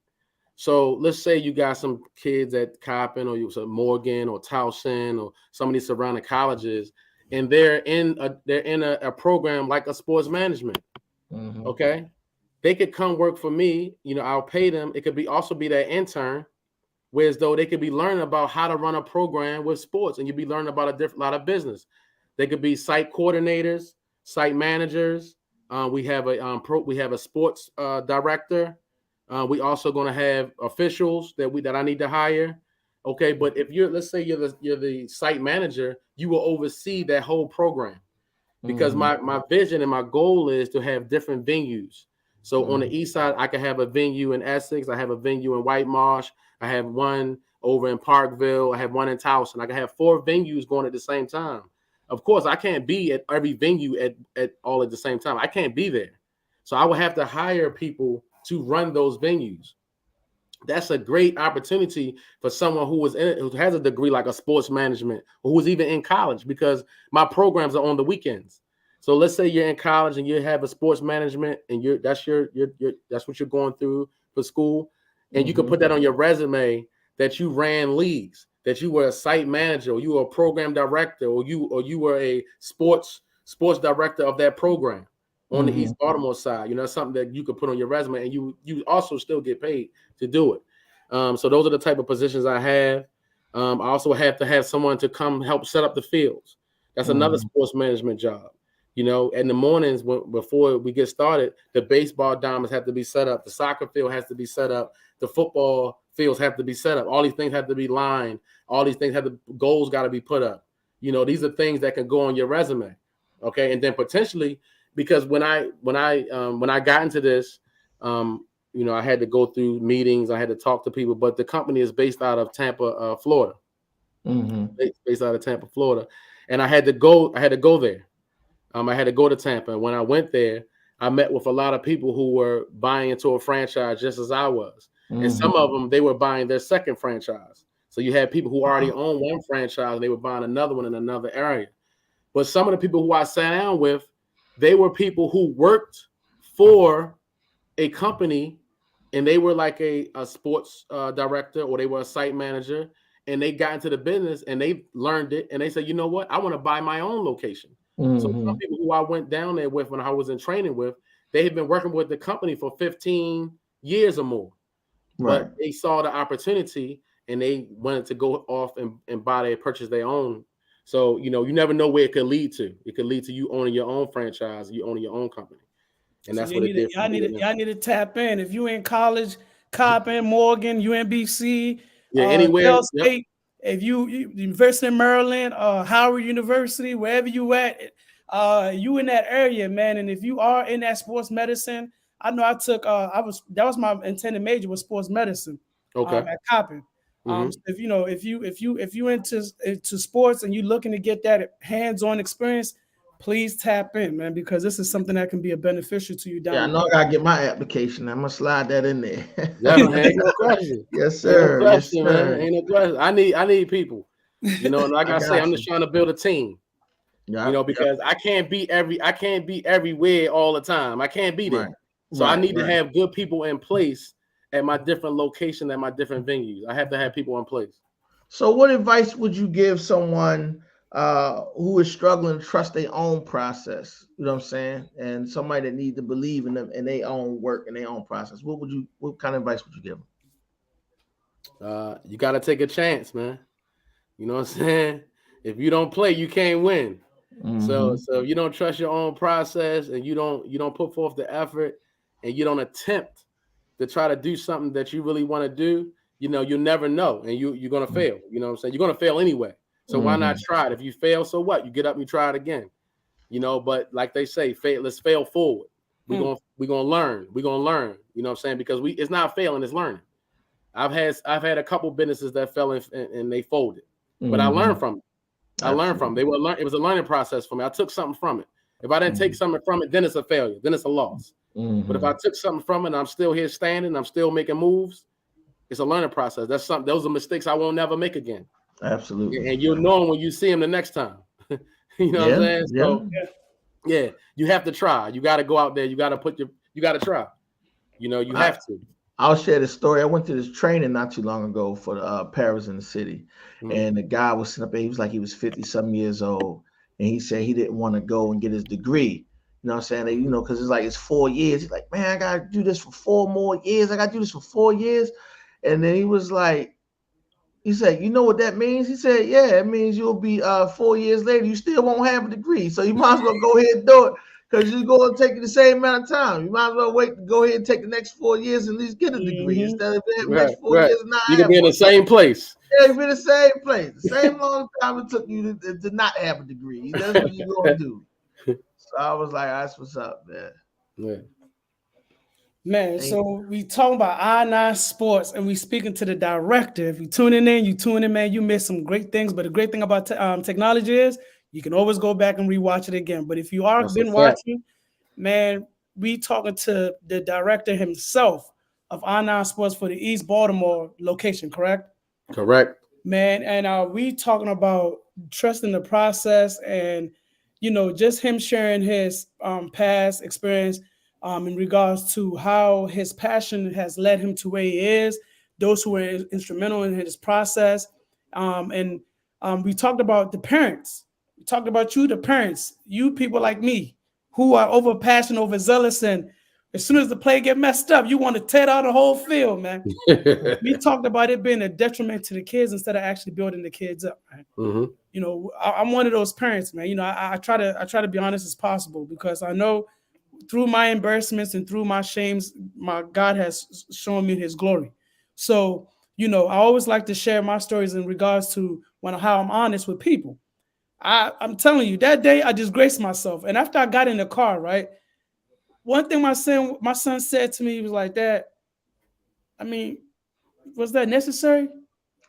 So let's say you got some kids at Coppin or Morgan or Towson or some of these surrounding colleges, and they're in a program like a sports management. Okay, they could come work for me. I'll pay them. It could also be that intern, whereas though they could be learning about how to run a program with sports, and you'd be learning about a lot of business. They could be site coordinators, site managers. We have a sports director. We also going to have officials that I need to hire. Okay, but if let's say you're the site manager, you will oversee that whole program, because my vision and my goal is to have different venues. So on the east side, I can have a venue in Essex. I have a venue in White Marsh. I have one over in Parkville. I have one in Towson. I can have 4 venues going at the same time. Of course, I can't be at every venue at all at the same time. I can't be there. So I would have to hire people to run those venues. That's a great opportunity for someone who has a degree like a sports management, or who's even in college, because my programs are on the weekends. So let's say you're in college and you have a sports management, and that's what you're going through for school, and you can put that on your resume that you ran leagues, that you were a site manager, or you were a program director, or you were a sports director of that program on the East Baltimore side. That's something that you could put on your resume, and you also still get paid to do it. So those are the type of positions I have. I also have to have someone to come help set up the fields. That's another sports management job. In the mornings before we get started, the baseball diamonds have to be set up. The soccer field has to be set up. The football fields have to be set up. All these things have to be lined. All these things goals got to be put up. These are things that can go on your resume. Okay. And then potentially, because when I got into this, I had to go through meetings. I had to talk to people, but the company is based out of Tampa, Florida. Based out of Tampa, Florida. And I had to go there. I had to go to Tampa. And when I went there, I met with a lot of people who were buying into a franchise just as I was. And some of them, they were buying their second franchise. So you had people who already owned one franchise, and they were buying another one in another area. But some of the people who I sat down with, they were people who worked for a company, and they were like a sports director, or they were a site manager, and they got into the business and they learned it, and they said, you know what, I want to buy my own location. So some people who I went down there with when I was in training with, they had been working with the company for 15 years or more. Right. But they saw the opportunity, and they wanted to go off and purchase their own. So, you never know where it could lead to. It could lead to you owning your own franchise, you owning your own company. And that's what it did. Y'all need to tap in. If you in college, Coppin, Morgan, UMBC, anywhere, State, if you University of Maryland, Howard University, wherever you at, you in that area, man. And if you are in that sports medicine, I know I took that was my intended major, was sports medicine. Okay. At Coppin. So if you into sports and you're looking to get that hands-on experience, please tap in, man, because this is something that can be a beneficial to you down. Yeah, I know I gotta get my application. I'm gonna slide that in there. Yeah, man, ain't no question. Yes, sir. Ain't no question, man. Ain't no question. I need people. And like I say, I'm just trying to build a team. Because I can't be everywhere all the time. I can't be there. So I need to have good people in place at my different location, at my different venues. I have to have people in place. So what advice would you give someone who is struggling to trust their own process? You know what I'm saying? And somebody that needs to believe in them and their own work and their own process. What kind of advice would you give them? You got to take a chance, man. You know what I'm saying? If you don't play, you can't win. So if you don't trust your own process, and you don't put forth the effort, and you don't attempt to try to do something that you really want to do, you'll never know, and you're gonna fail. You know what I'm saying? You're gonna fail anyway. So why not try it? If you fail, so what? You get up and you try it again. But like they say, let's fail forward. We're gonna learn. We're gonna learn. You know what I'm saying? Because it's not failing, it's learning. I've had a couple businesses that fell and they folded, but I learned from it. I learned from it. It was a learning process for me. I took something from it. If I didn't take something from it, then it's a failure. Then it's a loss. But if I took something from it and I'm still here standing, I'm still making moves, it's a learning process. Those are mistakes I won't never make again. Absolutely. And you'll know them when you see them the next time. You know what I'm saying? So yeah, you have to try. You got to go out there. You got to try. You have to. I'll share this story. I went to this training not too long ago for the Paris in the city. And the guy was sitting up there. He was 50-something years old. and he said he didn't want to go and get his degree. You know what I'm saying? You know, because it's like it's 4 years. He's like, man, I gotta do this for 4 more years. I gotta do this for 4 years. And then he was like, he said, you know what that means? He said, yeah, it means you'll be 4 years later, you still won't have a degree. So you might as well go ahead and do it because you're going to take you the same amount of time. You might as well wait to go ahead and take the next 4 years and at least get a degree instead of the next 4 years and not you can have be in the same place. Yeah, you be in the same place. The same long time it took you to not have a degree. That's what you're going to do. So I was like, that's what's up, man. Yeah. Man, so we talking about I9 Sports, and we speaking to the director. If you tuning in, man, you missed some great things. But the great thing about technology is you can always go back and rewatch it again. But if you are been watching, man, we talking to the director himself of I9 Sports for the East Baltimore location, correct? Correct. Man, and we talking about trusting the process and, you know, just him sharing his past experience in regards to how his passion has led him to where he is, those who were instrumental in his process. And we talked about the parents. We talked about you, the parents, you people like me who are over passionate, overzealous, and as soon as the play get messed up, you want to tear out the whole field, man. We talked about it being a detriment to the kids instead of actually building the kids up, man. Mm-hmm. You know, I'm one of those parents, man. You know, I try to be honest as possible because I know through my embarrassments and through my shames, my God has shown me his glory. So, you know, I always like to share my stories in regards to how I'm honest with people. I'm telling you, that day I disgraced myself. And after I got in the car, right, one thing my son said to me, he was like, Dad, I mean, was that necessary?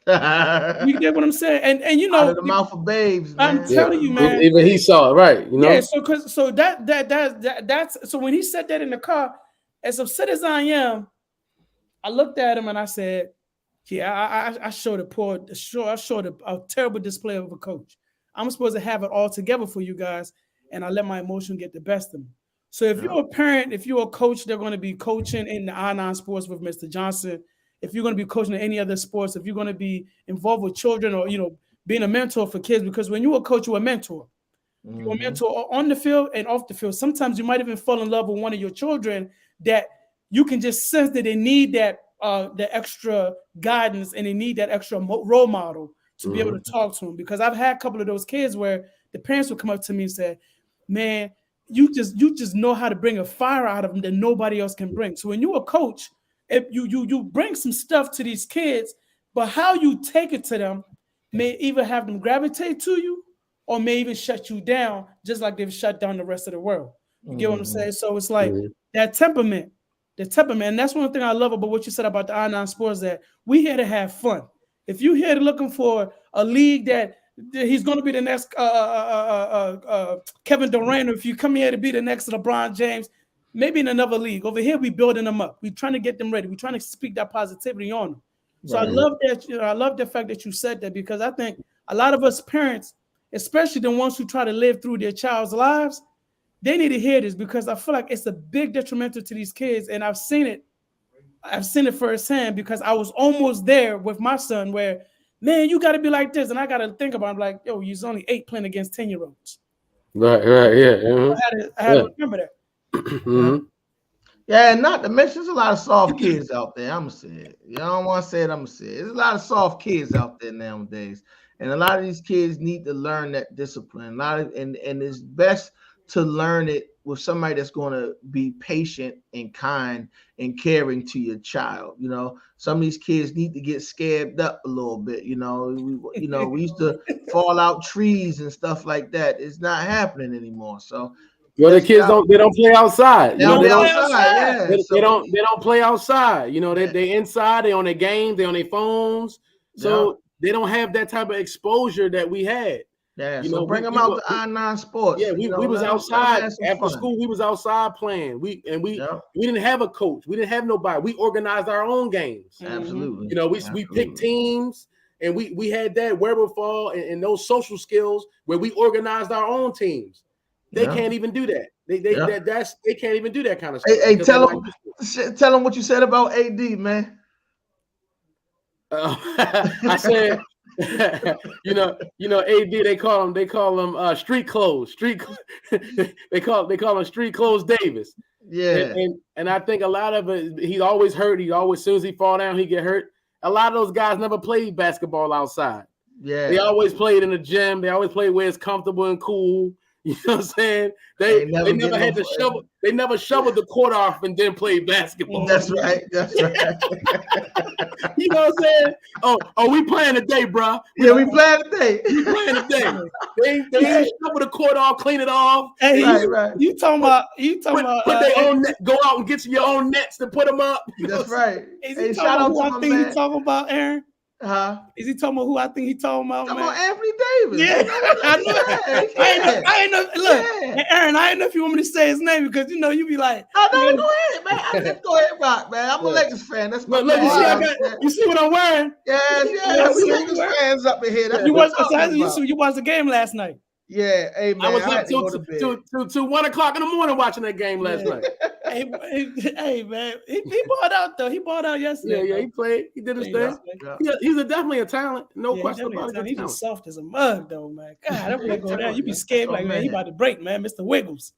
You get what I'm saying? And you know, out of the mouth of babes, man. I'm telling you, man. Even he saw it, right? You know. Yeah. So that's so when he said that in the car, as upset as I am, I looked at him and I said, "Yeah, I showed a terrible display of a coach. I'm supposed to have it all together for you guys, and I let my emotion get the best of me." So if you're a parent, if you're a coach, they're going to be coaching in the I9 Sports with Mr. Johnson. If you're going to be coaching in any other sports, if you're going to be involved with children or, you know, being a mentor for kids, because when you're a coach, you're a mentor. Mm-hmm. You're a mentor on the field and off the field. Sometimes you might even fall in love with one of your children that you can just sense that they need that the extra guidance and they need that extra role model to be able to talk to them. Because I've had a couple of those kids where the parents would come up to me and say, man, you just know how to bring a fire out of them that nobody else can bring. So when you're a coach, if you bring some stuff to these kids, but how you take it to them may either have them gravitate to you or may even shut you down, just like they've shut down the rest of the world. You get what I'm saying? So it's like that temperament. And that's one thing I love about what you said about the I9 Sports, that we here to have fun. If you're here looking for a league that he's going to be the next Kevin Durant, or if you come here to be the next LeBron James, maybe in another league. Over here, we building them up. We're trying to get them ready. We're trying to speak that positivity on them. So I love that. You know, I love the fact that you said that, because I think a lot of us parents, especially the ones who try to live through their child's lives, they need to hear this, because I feel like it's a big detrimental to these kids. And I've seen it firsthand, because I was almost there with my son where, man, you got to be like this. And I got to think about it, like, yo, he's only 8 playing against 10-year-olds. Right, yeah. Mm-hmm. I had to remember that. Mm-hmm. Yeah, and not to mention, there's a lot of soft kids out there. I'm gonna say it. You don't want to say it, I'm gonna say it. There's a lot of soft kids out there nowadays. And a lot of these kids need to learn that discipline. And it's best to learn it with somebody that's going to be patient and kind and caring to your child. You know, some of these kids need to get scabbed up a little bit. We used to fall out trees and stuff like that. It's not happening anymore. So, well, the kids don't play outside. They don't play outside. They don't play outside. You know, they inside. They on their games. They on their phones. So they don't have that type of exposure that we had. Yeah, so bring them out to I9 Sports. Yeah, we was outside after school. We was outside playing. We didn't have a coach. We didn't have nobody. We organized our own games. Absolutely. You know, we picked teams, and we had that wherewithal and those social skills where we organized our own teams. They can't even do that. They can't even do that kind of stuff. Hey, tell them what you said about AD, man. I you know, AD, they call him street clothes. They call him street clothes Davis. Yeah. And I think a lot of it, he's always hurt. As soon as he fall down, he get hurt. A lot of those guys never played basketball outside. Yeah. They always played in the gym. They always played where it's comfortable and cool. You know what I'm saying? They never had to shovel. They never shoveled the court off and then played basketball. That's right. That's right. You know what I'm saying? Oh, we playing today, bro. We playing today. We playing today. They ain't shovel the court off, clean it off. Hey, right. You talking about put their own net, go out and get your own nets to put them up. That's right. Hey, shout out to my man. He talking about, Aaron? Huh? Is he talking about who I think he talking about? Talking about Anthony Davis. Yeah, I know. Look, Aaron, I ain't know if you want me to say his name because you be like, oh no, go ahead, man. Just go ahead, rock, man. I'm a Lakers fan. That's my. Look, you see what I'm wearing? Yes, we Lakers fans up in here. You watched the game last night. Yeah, hey man, I was up till 1 o'clock in the morning watching that game last night. Hey man, he balled out though. He balled out yesterday. Yeah, he played. He did his thing. Yeah. He's definitely a talent. No question about it. He's just soft as a mug though, man. God, that boy go down. You be scared like, man, he about to break, man. Mr. Wiggles.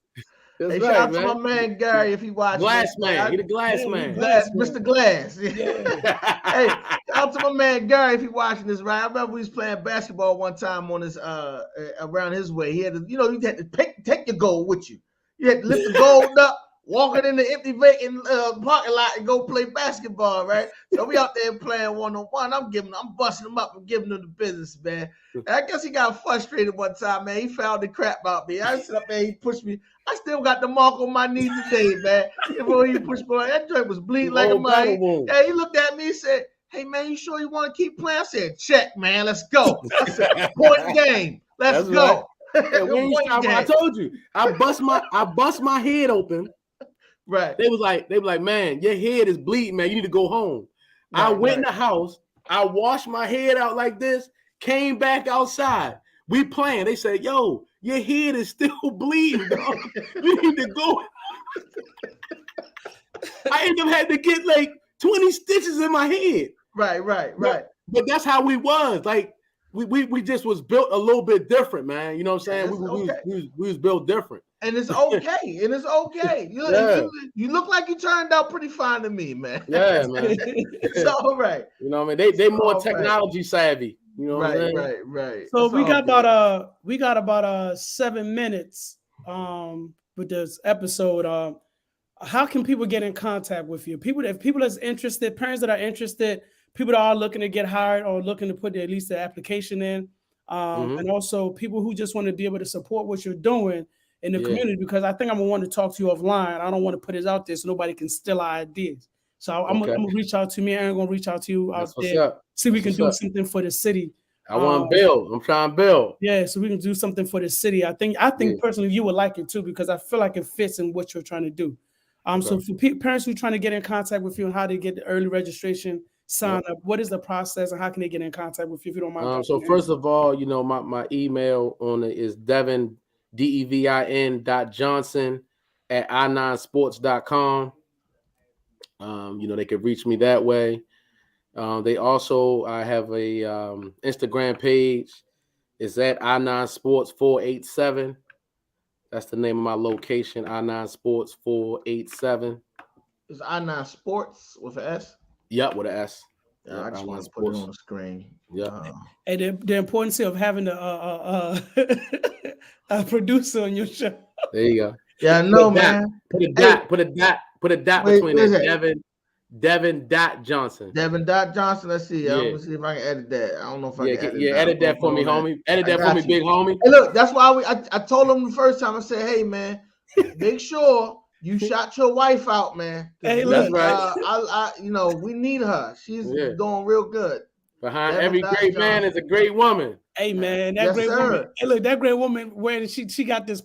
Hey, shout out to my man Gary if he watches. Glass man, he the glass man. Mr. Glass. Hey, shout out to my man Gary if he watching this, right? I remember we was playing basketball one time on his around his way. He had to, you had to take your goal with you. You had to lift the gold up, walk it in the empty vacant parking lot and go play basketball, right? So we out there playing one-on-one. I'm busting him up and giving him the business, man. And I guess he got frustrated one time, man. He found the crap out me. I sit up there, he pushed me. I still got the mark on my knee today, man. Before he pushed me, that joint was bleeding like a mug. Yeah, he looked at me and said, "Hey, man, you sure you want to keep playing?" I said, "Check, man. Let's go." I said, "Point game. Let's go." Right. I told you, I bust my head open. Right. They was like, "Man, your head is bleeding, man. You need to go home." Right, I went in the house. I washed my head out like this. Came back outside. We playing. They said, "Yo, your head is still bleeding, dog. You need to go." I ended up had to get like 20 stitches in my head. Right. But that's how we was. Like we just was built a little bit different, man. You know what I'm saying? We was built different. And it's okay. You look like you turned out pretty fine to me, man. Yeah, man. It's all right. You know what I mean? They more technology savvy. You know what I'm saying? Right. So we got about 7 minutes with this episode. How can people get in contact with you? If people that's interested, parents that are interested, people that are looking to get hired or looking to put at least the application in, and also people who just want to be able to support what you're doing in the community, because I think I'm gonna want to talk to you offline. I don't want to put it out there so nobody can steal our ideas. So I'm gonna reach out to me. I'm gonna reach out to you out there. See if we can do something for the city. I want to build. I'm trying to build. Yeah, so we can do something for the city. I think personally you would like it too, because I feel like it fits in what you're trying to do. So for parents who are trying to get in contact with you and how to get the early registration sign up, what is the process and how can they get in contact with you if you don't mind? So first of all, my email on it is Devin, devin.johnson@i9sports.com. They could reach me that way. I have a Instagram page. It's at i9sports487. That's the name of my location, i9sports487. Is I9 Sports with an S? Yep, with an S. Yeah, I just want to put it on the screen. Yeah. And the importance of having a producer on your show. There you go. Yeah, I know, man. Put a dot between it. Devin.Johnson. Devin.Johnson. Let's see. I'm gonna see if I can edit that. I don't know if I can edit that. Edit that for me, homie. Edit that for me, big homie. Hey, look, that's why I told him the first time. I said, "Hey, man, make sure you shot your wife out, man." Hey, look, right. We need her. She's doing real good. Behind every great man is a great woman. Hey, man, that great woman. Hey, look, that great woman, where she got this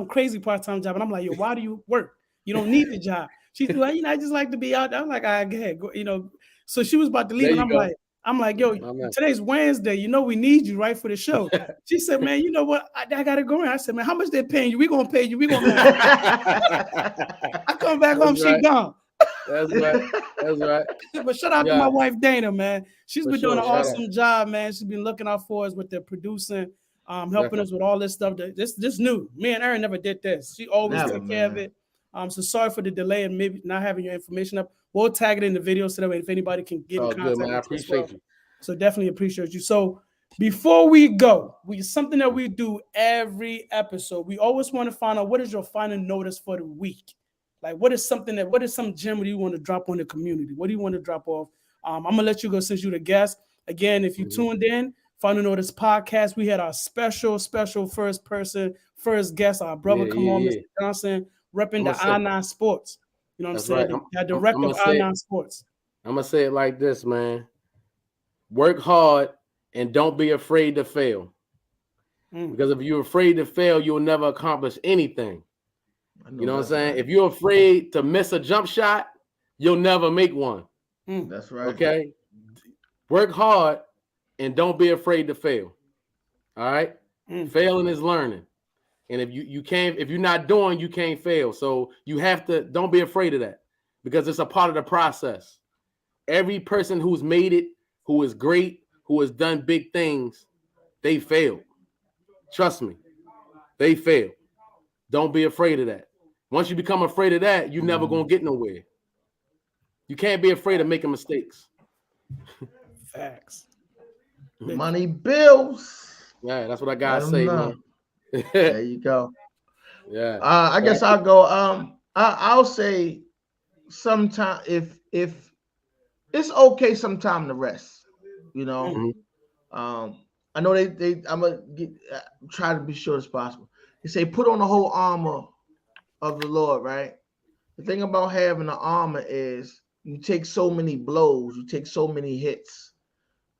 crazy part-time job, and I'm like, yo, why do you work? You don't need the job. She's like, I just like to be out there. I'm like, all right, go ahead. So she was about to leave, and I'm like, yo, today's Wednesday. We need you, right, for the show. She said, man, you know what? I got to go in. I said, man, how much they paying you? We going to pay you. We going to I come back home, she gone. That's right. That's right. But shout out to my wife Dana, man. She's For been doing sure. an Shout awesome job, man. She's been looking out for us with the producing, helping Definitely. us with all this stuff. This new. Me and Erin never did this. She always Never, took care of man. it. So sorry for the delay and maybe not having your information up. We'll tag it in the video so that way if anybody can get in Oh, contact good, man. I with you as well. appreciate you. So definitely appreciate you. So before we go, something that we do every episode. We always want to find out what is your final notice for the week. Like what is some gem you want to drop on the community? What do you want to drop off? I'm gonna let you go since you're the guest. Again, if you tuned in, Final Notice Podcast, we had our special first guest, our brother Mr. Johnson, repping the I9 Sports. You know what I'm saying? Right. The director of I9 Sports. I'm gonna say it like this, man. Work hard and don't be afraid to fail. Because if you're afraid to fail, you'll never accomplish anything. You know what I'm saying? Right. If you're afraid to miss a jump shot, you'll never make one. That's right. Okay. Work hard and don't be afraid to fail. All right. Failing is learning. And if if you're not doing, you can't fail. So you have to, don't be afraid of that because it's a part of the process. Every person who's made it, who is great, who has done big things, they failed. Trust me, they failed. Don't be afraid of that. Once you become afraid of that, you're never going to get nowhere. You can't be afraid of making mistakes. Facts. Money bills. Yeah, that's what I gotta say, man. There you go. Yeah. I guess I'll go. I'll say sometime if it's okay sometime to rest. You know. I know they I'm gonna try to be short as possible. They say put on the whole armor of the Lord, right? The thing about having the armor is you take so many blows, you take so many hits.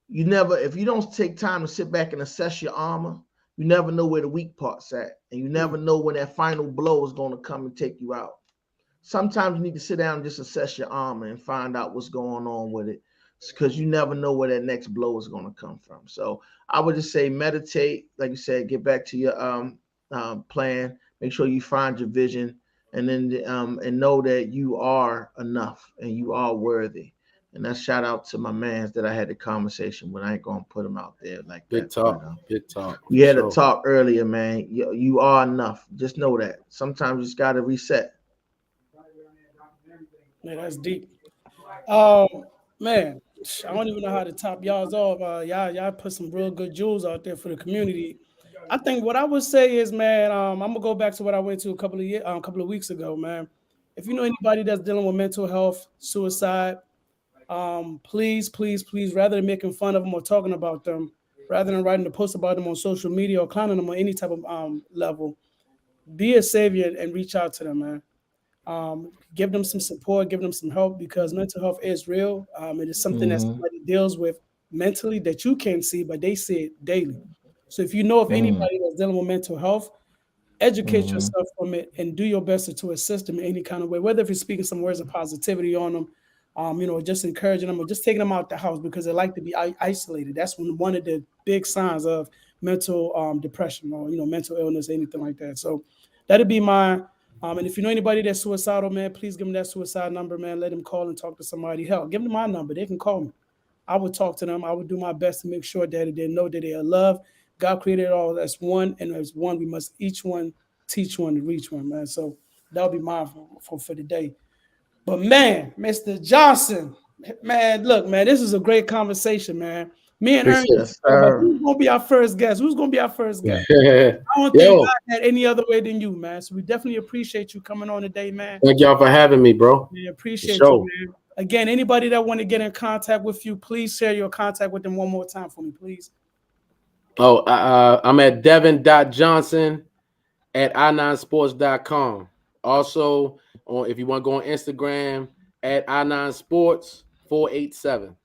If you don't take time to sit back and assess your armor, you never know where the weak part's at. And you never know when that final blow is going to come and take you out. Sometimes you need to sit down and just assess your armor and find out what's going on with it. Because you never know where that next blow is going to come from. So I would just say meditate, like you said, get back to your plan, make sure you find your vision, and then and know that you are enough and you are worthy. And that's shout out to my mans that I had the conversation with. I ain't gonna put them out there like Big that. Talk. Big talk. We had a talk earlier, man. You are enough. Just know that. Sometimes you just gotta reset. Yeah, that's deep. Man, I don't even know how to top y'all's off. Y'all put some real good jewels out there for the community. I think what I would say is, man, I'm gonna go back to what I went to a couple of weeks ago, man. If you know anybody that's dealing with mental health, suicide, please, rather than making fun of them or talking about them, rather than writing a post about them on social media or clowning them on any type of level, be a savior and reach out to them, man. Give them some support, give them some help because mental health is real. It is something that somebody deals with mentally that you can't see, but they see it daily. So if you know of anybody that's dealing with mental health, educate yourself from it and do your best to assist them in any kind of way, whether if you're speaking some words of positivity on them, just encouraging them or just taking them out the house because they like to be isolated. That's one of the big signs of mental depression or, mental illness, anything like that. So that'd be my and if you know anybody that's suicidal, man, please give them that suicide number, man. Let them call and talk to somebody. Hell, give them my number. They can call me. I would talk to them. I would do my best to make sure that they know that they are loved. God created it all as one, and as one, we must each one teach one to reach one, man. So that'll be mine for the day. But man, Mr. Johnson, man, look, man, this is a great conversation, man. Me and Ernie, who's gonna be our first guest? Who's gonna be our first guest? I don't think God had any other way than you, man. So we definitely appreciate you coming on today, man. Thank y'all for having me, bro. We appreciate you, man. Again, anybody that want to get in contact with you, please share your contact with them one more time for me, please. Oh, I'm at Devin.Johnson at i9sports.com. Also, if you want to go on Instagram at i9sports487.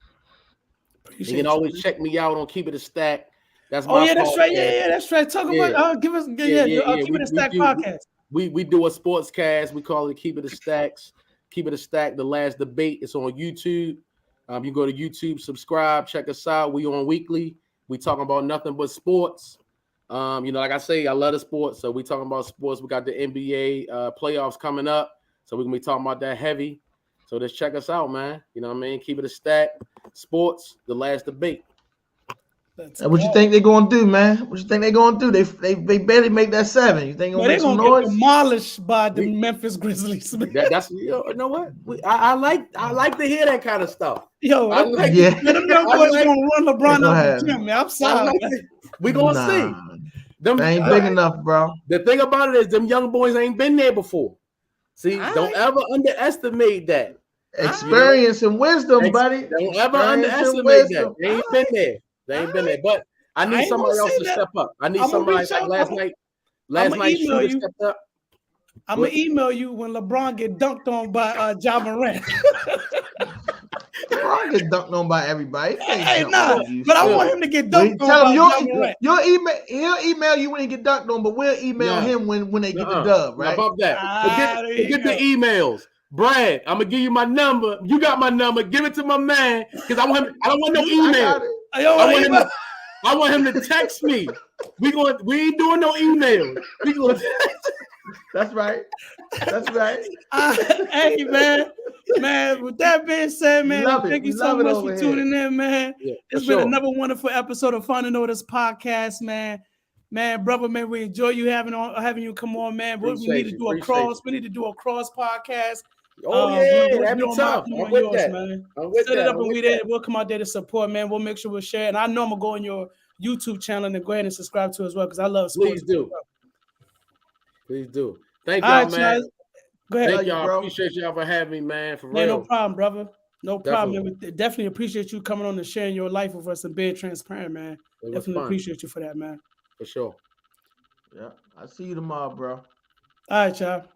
You can always check me out on Keep It a Stack. That's my that's podcast. right. Yeah, that's right. Talk about give us Keep It a Stack podcast. We do a sports cast. We call it Keep It a Stacks. Keep It a Stack, The Last Debate. It's on YouTube. You go to YouTube, subscribe, check us out. We on weekly. We talking about nothing but sports. Like I say, I love the sports. So we talking about sports. We got the NBA playoffs coming up. So we're gonna be talking about that heavy. So just check us out, man. You know what I mean? Keep it a stack. Sports, the last debate. What you think they're gonna do, man? What you think they're gonna do? They barely make that 7. You think they're gonna make some noise? Get demolished by the Memphis Grizzlies. That's you know what? I like to hear that kind of stuff. Yo, them young boys gonna run LeBron out the gym, man. I'm sorry. We gonna see. Them ain't big enough, bro. The thing about it is them young boys ain't been there before. See, don't ever underestimate that. Experience and wisdom, buddy. Don't ever underestimate that. They ain't been there. They ain't been there. But I need somebody else to step up. I need somebody like last night. Last night, Shooter stepped up. I'm gonna email you when LeBron get dunked on by Ja Morant. LeBron get dunked on by everybody. But I want him to get dunked on by Ja Morant. He'll email you when he get dunked on, but we'll email him when they get the dub, right? How about that? Forget the emails. Brad, I'm gonna give you my number. You got my number. Give it to my man because I don't want no email. I want him to text me. We ain't doing no email. That's right. Hey man. With that being said, man, thank you so much for tuning in, man. Yeah, it's been another wonderful episode of Finding Orders podcast, man. Man, brother, man, we enjoy you having you come on, man. We need to do a cross. We need to do a cross podcast. Oh yeah, that'd be tough. I'm with that. Man. Set it up and we'll come out there to support, man. We'll make sure we'll share. And I know I'm gonna go on your YouTube channel and go ahead and subscribe to as well because I love sports. Please do. Thank y'all, man. Go ahead. Thank y'all. Appreciate y'all for having me, man. For real. No problem, brother. No problem. Man. We definitely appreciate you coming on and sharing your life with us and being transparent, man. Definitely appreciate you for that, man. For sure. Yeah. I'll see you tomorrow, bro. All right, y'all.